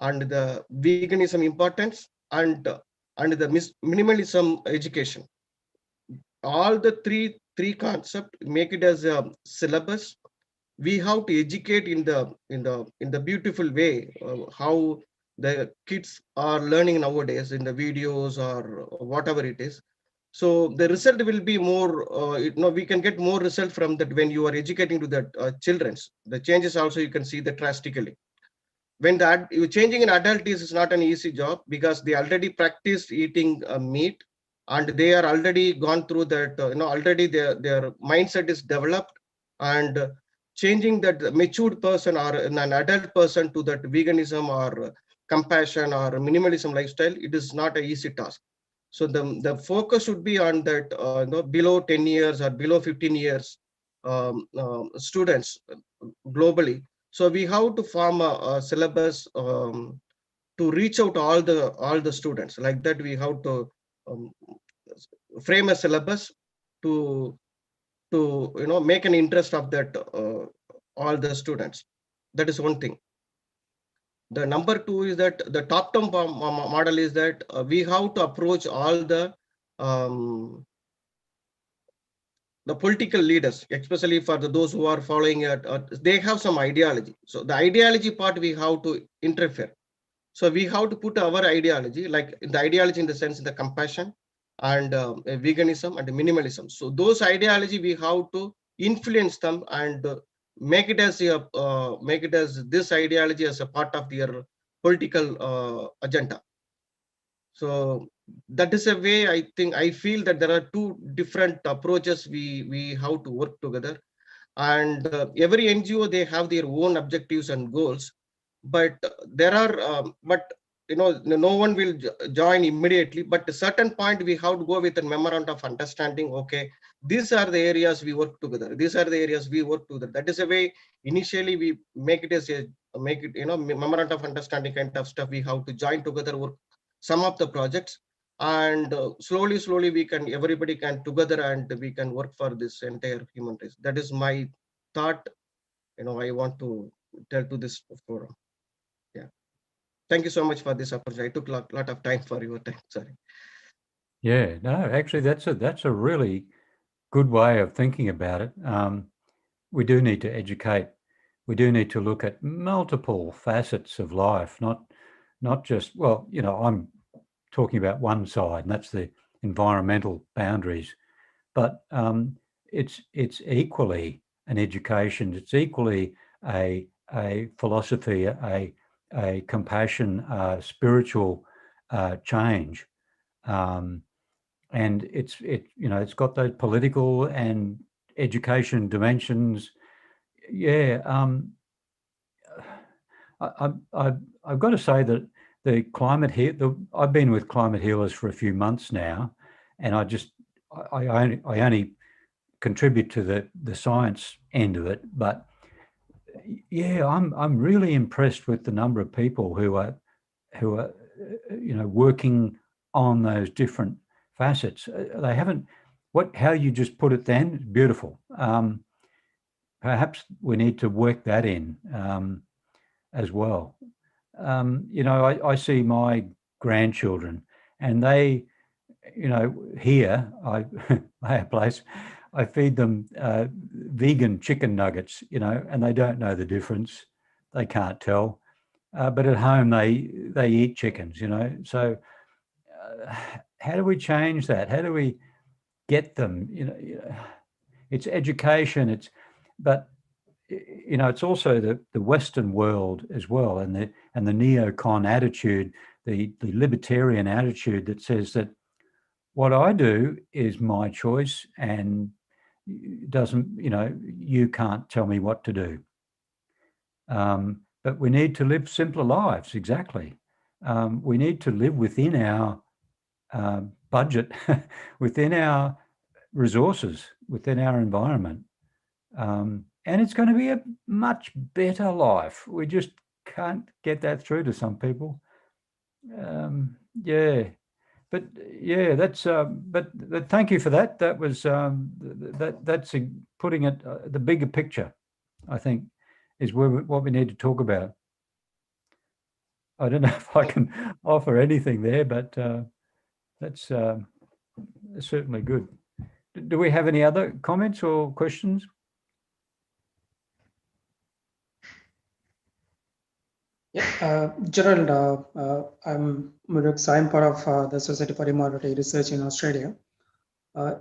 and the veganism importance and the minimalism education. All the three concept, make it as a syllabus. We have to educate in the beautiful way how the kids are learning nowadays in the videos or whatever it is. So the result will be more we can get more result from that when you are educating to the children's. The changes also you can see that drastically. When that you changing in adult is not an easy job, because they already practiced eating meat, and they are already gone through that already their mindset is developed. And changing that matured person or an adult person to that veganism or compassion or minimalism lifestyle, it is not an easy task. So the focus should be on that below 10 years or below 15 years students globally. So we have to form a syllabus to reach out all the students. Like that, we have to um, frame a syllabus to make an interest of that all the students. That is one thing. The number two is that the top-down model is that we have to approach all um, the political leaders, especially for those who are following it. They have some ideology. So the ideology part we have to interfere. So we have to put our ideology, like the ideology in the sense the compassion and veganism and minimalism. So those ideology we have to influence them and make it as this ideology as a part of their political agenda. So that is a way. I feel that there are two different approaches we have to work together. And every NGO, they have their own objectives and goals, but there are but no one will join immediately. But at a certain point we have to go with a memorandum of understanding. Okay, these are the areas we work together, these are the areas we work together. That is a way. Initially we make it as a memorandum of understanding kind of stuff. We have to join together, work some of the projects, and slowly we can, everybody can together, and we can work for this entire human race. That is my thought. I want to tell to this forum. Yeah, thank you so much for this opportunity. I took a lot of time for your time. Sorry. Yeah, no, actually, that's a really good way of thinking about it. We do need to educate. We do need to look at multiple facets of life, not just, well, I'm talking about one side, and that's the environmental boundaries, but it's equally an education. It's equally a philosophy, a compassion, spiritual change. And it's got those political and education dimensions. Yeah. I've got to say that the climate here, I've been with climate healers for a few months now, and I only contribute to the science end of it, but yeah, I'm really impressed with the number of people who are working on those different facets. They haven't how you just put it then, beautiful. Perhaps we need to work that in as well. I see my grandchildren, and they, here my place, I feed them vegan chicken nuggets, and they don't know the difference. They can't tell. But at home they eat chickens, So how do we change that? How do we get them? It's education. But it's also the Western world as well, and the neocon attitude, the libertarian attitude that says that what I do is my choice, and you can't tell me what to do. But we need to live simpler lives. Exactly. We need to live within our budget, within our resources, within our environment. And it's going to be a much better life. We just can't get that through to some people. Yeah. But yeah, that's. But thank you for that. That was that's putting it the bigger picture, I think, is what we need to talk about. I don't know if I can offer anything there, but that's certainly good. Do we have any other comments or questions? Yeah, Gerald, I'm Murux. I'm part of the Society for Immortality Research in Australia.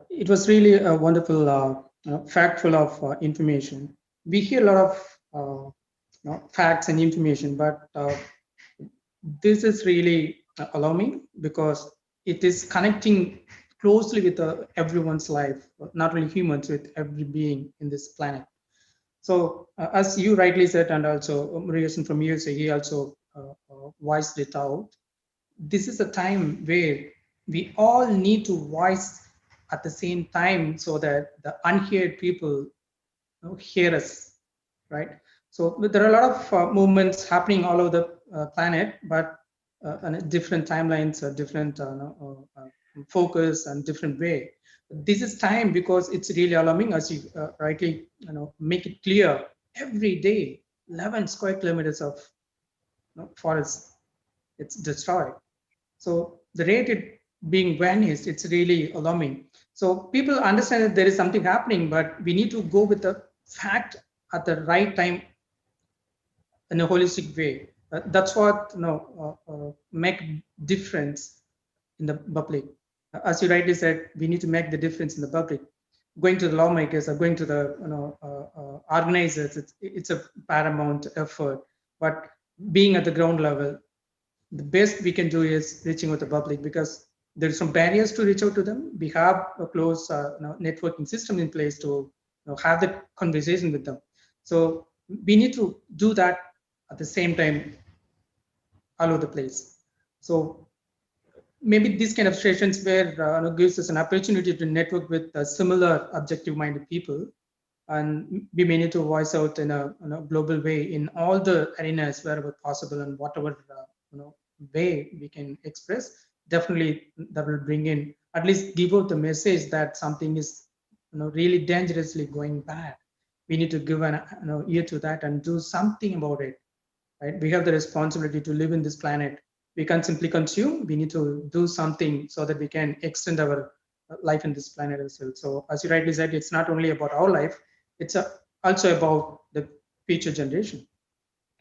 It was really a wonderful, fact full of information. We hear a lot of facts and information, but this is really alarming because it is connecting closely with everyone's life, not only humans, with every being in this planet. So as you rightly said, and also Murugesen from USA, he also voiced it out. This is a time where we all need to voice at the same time so that the unheard people hear us, right? So there are a lot of movements happening all over the planet, but different timelines, different focus, and different way. This is time because it's really alarming, as you rightly make it clear. Every day, 11 square kilometers of forest it's destroyed. So the rate it being vanished, it's really alarming. So people understand that there is something happening, but we need to go with the fact at the right time in a holistic way. That's what make difference in the public. As you rightly said, we need to make the difference in the public. Going to the lawmakers or going to the organizers, it's a paramount effort. But being at the ground level, the best we can do is reaching out to the public, because there's some barriers to reach out to them. We have a close networking system in place to have the conversation with them. So we need to do that at the same time all over the place. So maybe these kind of sessions where gives us an opportunity to network with similar objective-minded people, and we may need to voice out in a global way in all the arenas wherever possible, and whatever way we can express. Definitely, that will bring in, at least give out the message that something is really dangerously going bad. We need to give an ear to that and do something about it. Right? We have the responsibility to live in this planet. We can't simply consume. We need to do something so that we can extend our life in this planet as well. So as you rightly said, it's not only about our life, it's also about the future generation,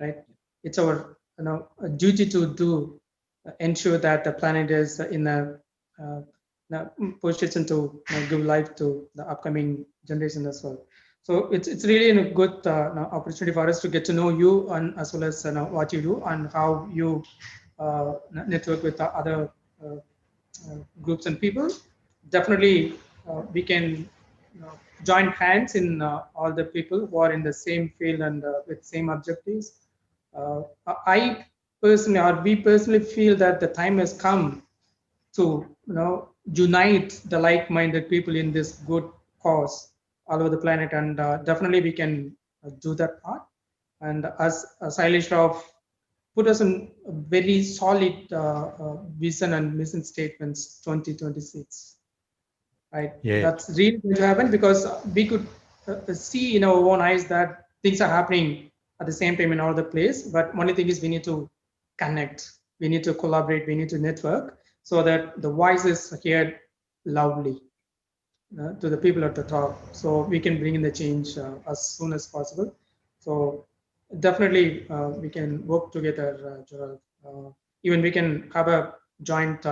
right? It's our a duty to do ensure that the planet is in a position to give life to the upcoming generation as well. So it's really a good opportunity for us to get to know you, and as well as what you do and how you network with other groups and people. Definitely, we can join hands in all the people who are in the same field and with same objectives. I personally, or we personally feel that the time has come to unite the like-minded people in this good cause all over the planet, and definitely we can do that part. And as Sailesh Rao put us in a very solid vision and mission statements 2026, right? Yeah. That's really going to happen because we could see in our own eyes that things are happening at the same time in all the place. But only thing is we need to connect, we need to collaborate, we need to network so that the voice is heard loudly to the people at the top, so we can bring in the change as soon as possible. So definitely we can work together, Gerald. Even we can have a joint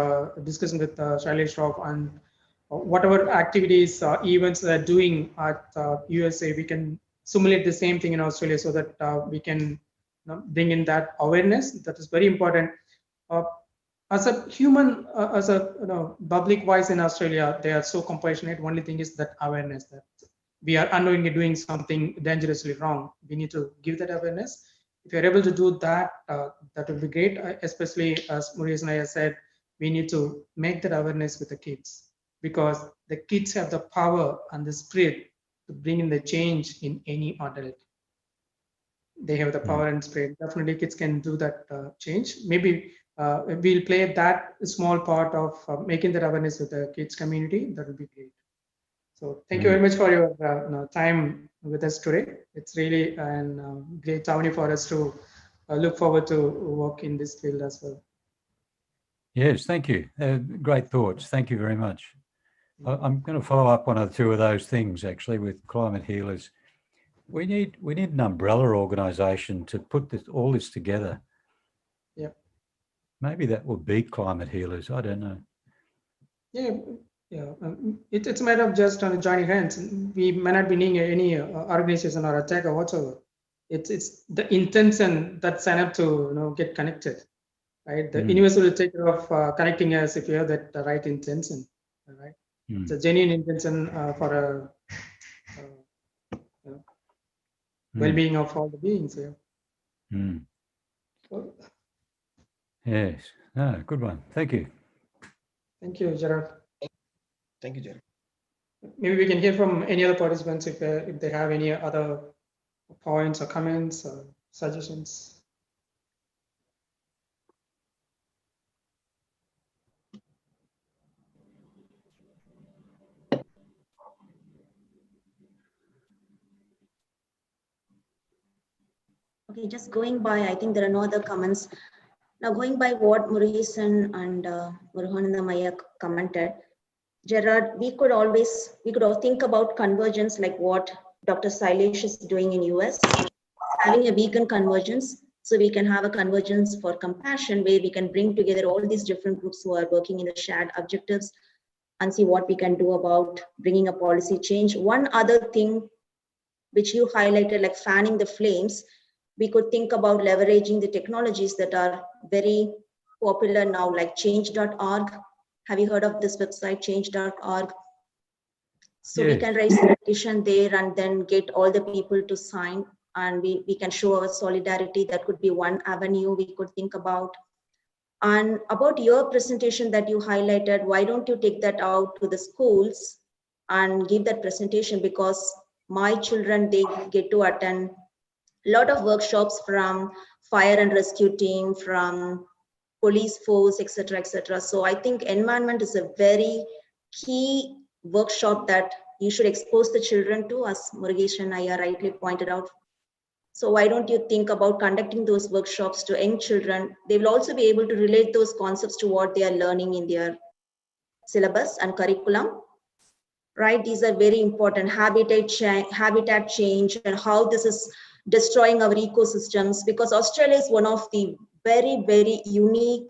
discussion with Shailesh Rao, and whatever activities, events they're doing at USA, we can simulate the same thing in Australia so that we can bring in that awareness. That is very important. Uh, as a human, as a public voice in Australia, they are so compassionate. Only thing is that awareness that we are unknowingly doing something dangerously wrong. We need to give that awareness. If you're able to do that, that would be great. Especially as Maurice and I have said, we need to make that awareness with the kids because the kids have the power and the spirit to bring in the change in any adult. They have the power and spirit. Definitely kids can do that change. Maybe we'll play that small part of making that awareness with the kids community. That would be great. So thank you very much for your time with us today. It's really a great journey for us to look forward to work in this field as well. Yes, thank you. Great thoughts. Thank you very much. I'm going to follow up one or two of those things actually with climate healers. We need an umbrella organisation to put all this together. Yeah. Maybe that will be climate healers. I don't know. Yeah, yeah. It's a matter of just joining hands. We may not be needing any organization or attack or whatsoever. It's the intention that sign up to get connected, right? The universe will take care of connecting us if you have that right intention, right? It's a genuine intention for a well-being of all the beings. Yeah. Yes. No, good one. Thank you. Thank you, Gerard. Thank you, Jerry. Maybe we can hear from any other participants if they have any other points or comments or suggestions. Okay, just going by, I think there are no other comments. Now, going by what Murugesan and Murugananda Maya commented, Gerard, we could all think about convergence like what Dr. Sailesh is doing in US, having a vegan convergence, so we can have a convergence for compassion where we can bring together all these different groups who are working in the shared objectives and see what we can do about bringing a policy change. One other thing which you highlighted, like fanning the flames, we could think about leveraging the technologies that are very popular now, like change.org. Have you heard of this website, change.org? So we can raise a petition there and then get all the people to sign, and we can show our solidarity. That could be one avenue we could think about. And about your presentation that you highlighted, why don't you take that out to the schools and give that presentation? Because my children, they get to attend a lot of workshops from fire and rescue team, from police force, etc., etc. So I think environment is a very key workshop that you should expose the children to, as Murugesh and I rightly pointed out. So why don't you think about conducting those workshops to young children? They will also be able to relate those concepts to what they are learning in their syllabus and curriculum, right? These are very important. Habitat change and how this is destroying our ecosystems, because Australia is one of the very, very unique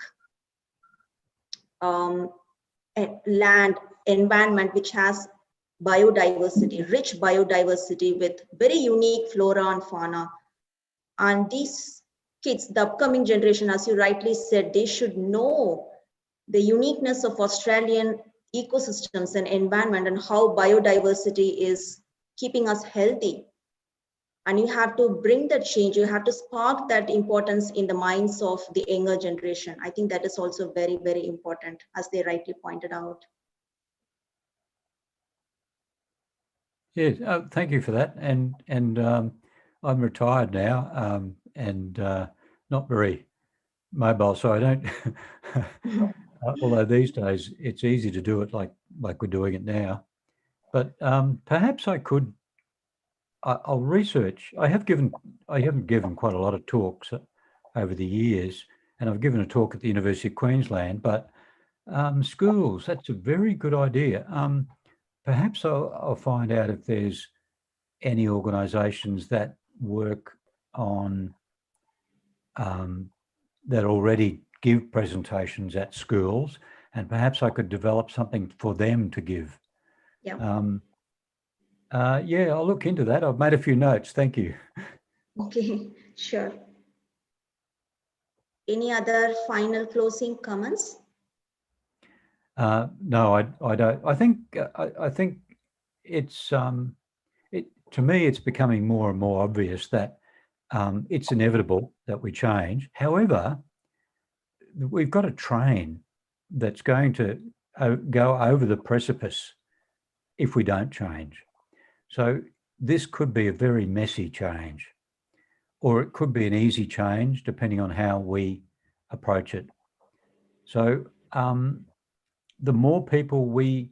land environment which has biodiversity, rich biodiversity with very unique flora and fauna. And these kids, the upcoming generation, as you rightly said, they should know the uniqueness of Australian ecosystems and environment and how biodiversity is keeping us healthy. And you have to bring that change. You have to spark that importance in the minds of the younger generation. I think that is also very, very important, as they rightly pointed out. Yes, thank you for that. And I'm retired now, and not very mobile, so I don't. Although these days it's easy to do it like we're doing it now. But perhaps I could. I'll research. I haven't given quite a lot of talks over the years, and I've given a talk at the University of Queensland. But schools, that's a very good idea. Perhaps I'll find out if there's any organisations that work on that already give presentations at schools, and perhaps I could develop something for them to give. Yeah. Yeah, I'll look into that. I've made a few notes. Thank you. Okay, sure. Any other final closing comments? No, I don't. I think it's to me it's becoming more and more obvious that it's inevitable that we change. However, we've got a train that's going to go over the precipice if we don't change. So this could be a very messy change, or it could be an easy change depending on how we approach it. So the more people we,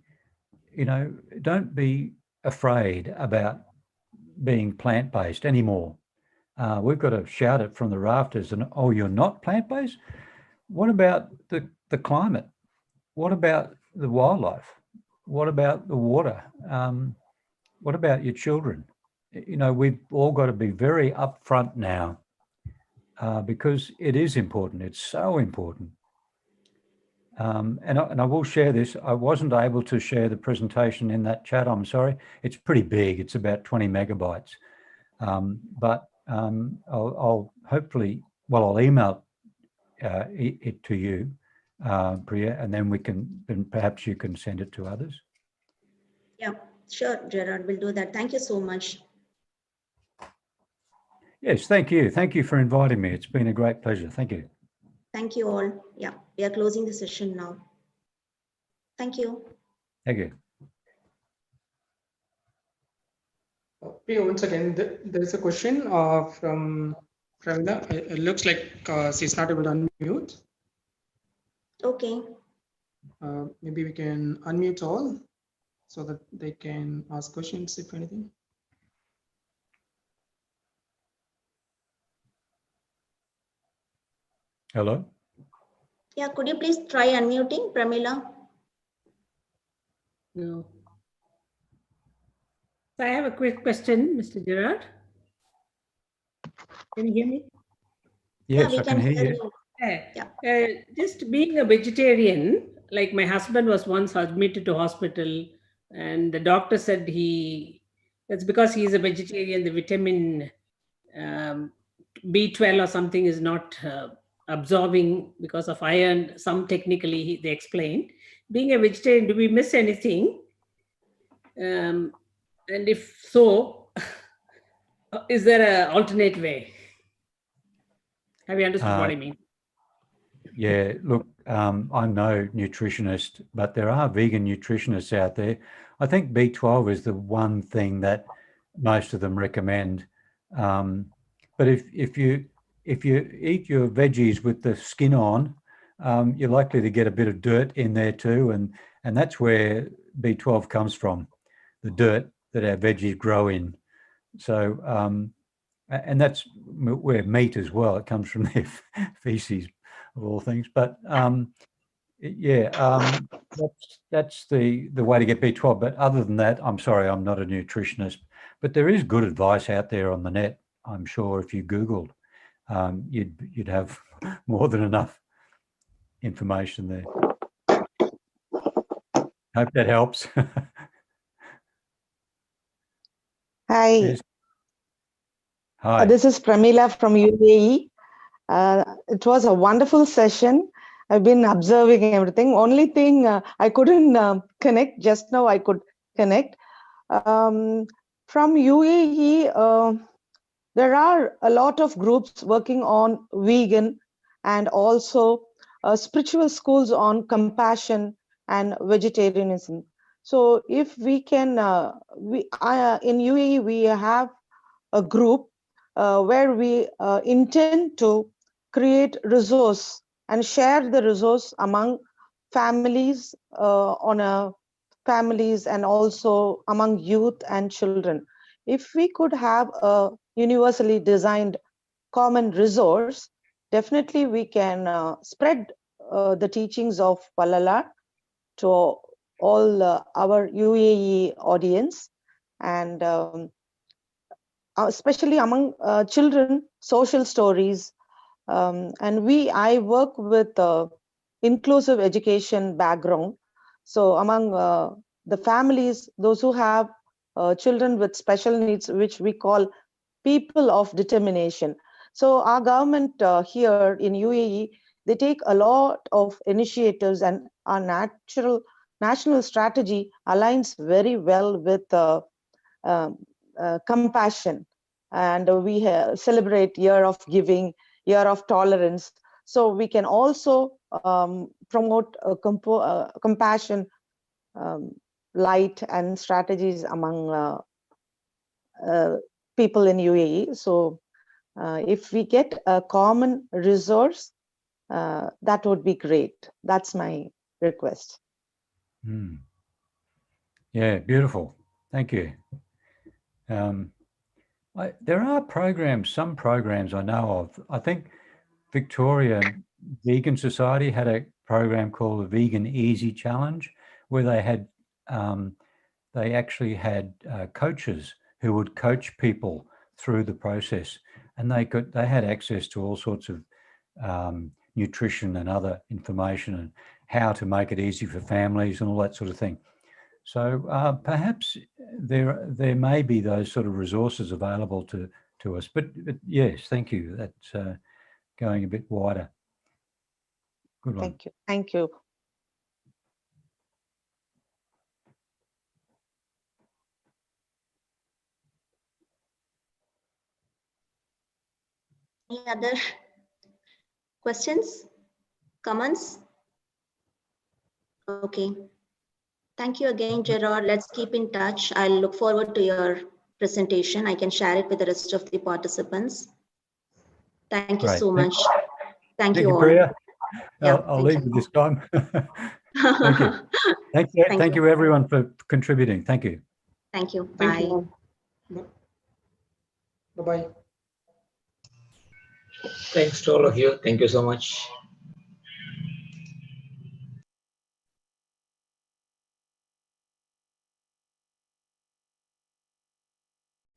don't be afraid about being plant-based anymore. We've got to shout it from the rafters. And oh, you're not plant-based? What about the climate? What about the wildlife? What about the water? What about your children? We've all got to be very upfront now because it is important. It's so important. And I will share this. I wasn't able to share the presentation in that chat. I'm sorry. It's pretty big. It's about 20 megabytes. But I'll hopefully, I'll email it to you, Priya, and then perhaps you can send it to others. Yeah, sure, Gerard, we'll do that. Thank you so much. Yes, thank you. Thank you for inviting me. It's been a great pleasure. Thank you. Thank you all. Yeah, we are closing the session now. Thank you. Thank you. Priya, once again, there is a question from Pravida. It looks like she's not able to unmute. Okay. Maybe we can unmute all so that they can ask questions, if anything. Hello? Yeah, could you please try unmuting, Pramila? No. So I have a quick question, Mr. Gerard. Can you hear me? Yes, yeah, I can hear you. Just being a vegetarian, like my husband was once admitted to hospital and the doctor said that's because he's a vegetarian, the vitamin B12 or something is not absorbing because of iron. Some technically they explained. Being a vegetarian, do we miss anything? And if so, is there an alternate way? Have you understood what I mean? Yeah, look, I'm no nutritionist, but there are vegan nutritionists out there. I think B12 is the one thing that most of them recommend. But if you eat your veggies with the skin on, you're likely to get a bit of dirt in there too, and that's where B12 comes from, the dirt that our veggies grow in. So, and that's where meat as well. It comes from their feces, of all things. But that's the way to get B12. But other than that, I'm sorry, I'm not a nutritionist. But there is good advice out there on the net. I'm sure if you Googled, you'd have more than enough information there. Hope that helps. Hi. Yes. Hi. This is Pramila from UAE. It was a wonderful session. I've been observing everything. Only thing I couldn't connect. Just now I could connect. From UAE, There are a lot of groups working on vegan and also spiritual schools on compassion and vegetarianism. So if we can, in UAE, we have a group where we intend to create resource and share the resource among families families and also among youth and children. If we could have a universally designed common resource, definitely we can spread the teachings of Valala to all our UAE audience, and especially among children, social stories. And I work with inclusive education background. So among the families, those who have children with special needs, which we call people of determination. So our government here in UAE, they take a lot of initiatives, and our national strategy aligns very well with um, compassion. And we celebrate Year of Giving, Year of Tolerance. So we can also promote compassion, um, light, and strategies among people in UAE. So if we get a common resource, that would be great. That's my request. Mm. Yeah, beautiful. Thank you. There are programs, some programs I know of. I think Victoria Vegan Society had a program called the Vegan Easy Challenge, where they actually had coaches who would coach people through the process, and they had access to all sorts of nutrition and other information and how to make it easy for families and all that sort of thing. So perhaps there may be those sort of resources available to us. But yes, thank you. That's going a bit wider. Good one. Thank you. Thank you. Any other questions, comments? Okay. Thank you again, Gerard. Let's keep in touch. I'll look forward to your presentation. I can share it with the rest of the participants. Thank you Great. so much. Thank Thank you you, all. Priya. Yeah, I'll thank leave you. you this time. Thank you. Thank you, everyone, for contributing. Thank you. Thank you. Thank Bye. you all. Bye-bye. Thanks to all of you. Thank you so much.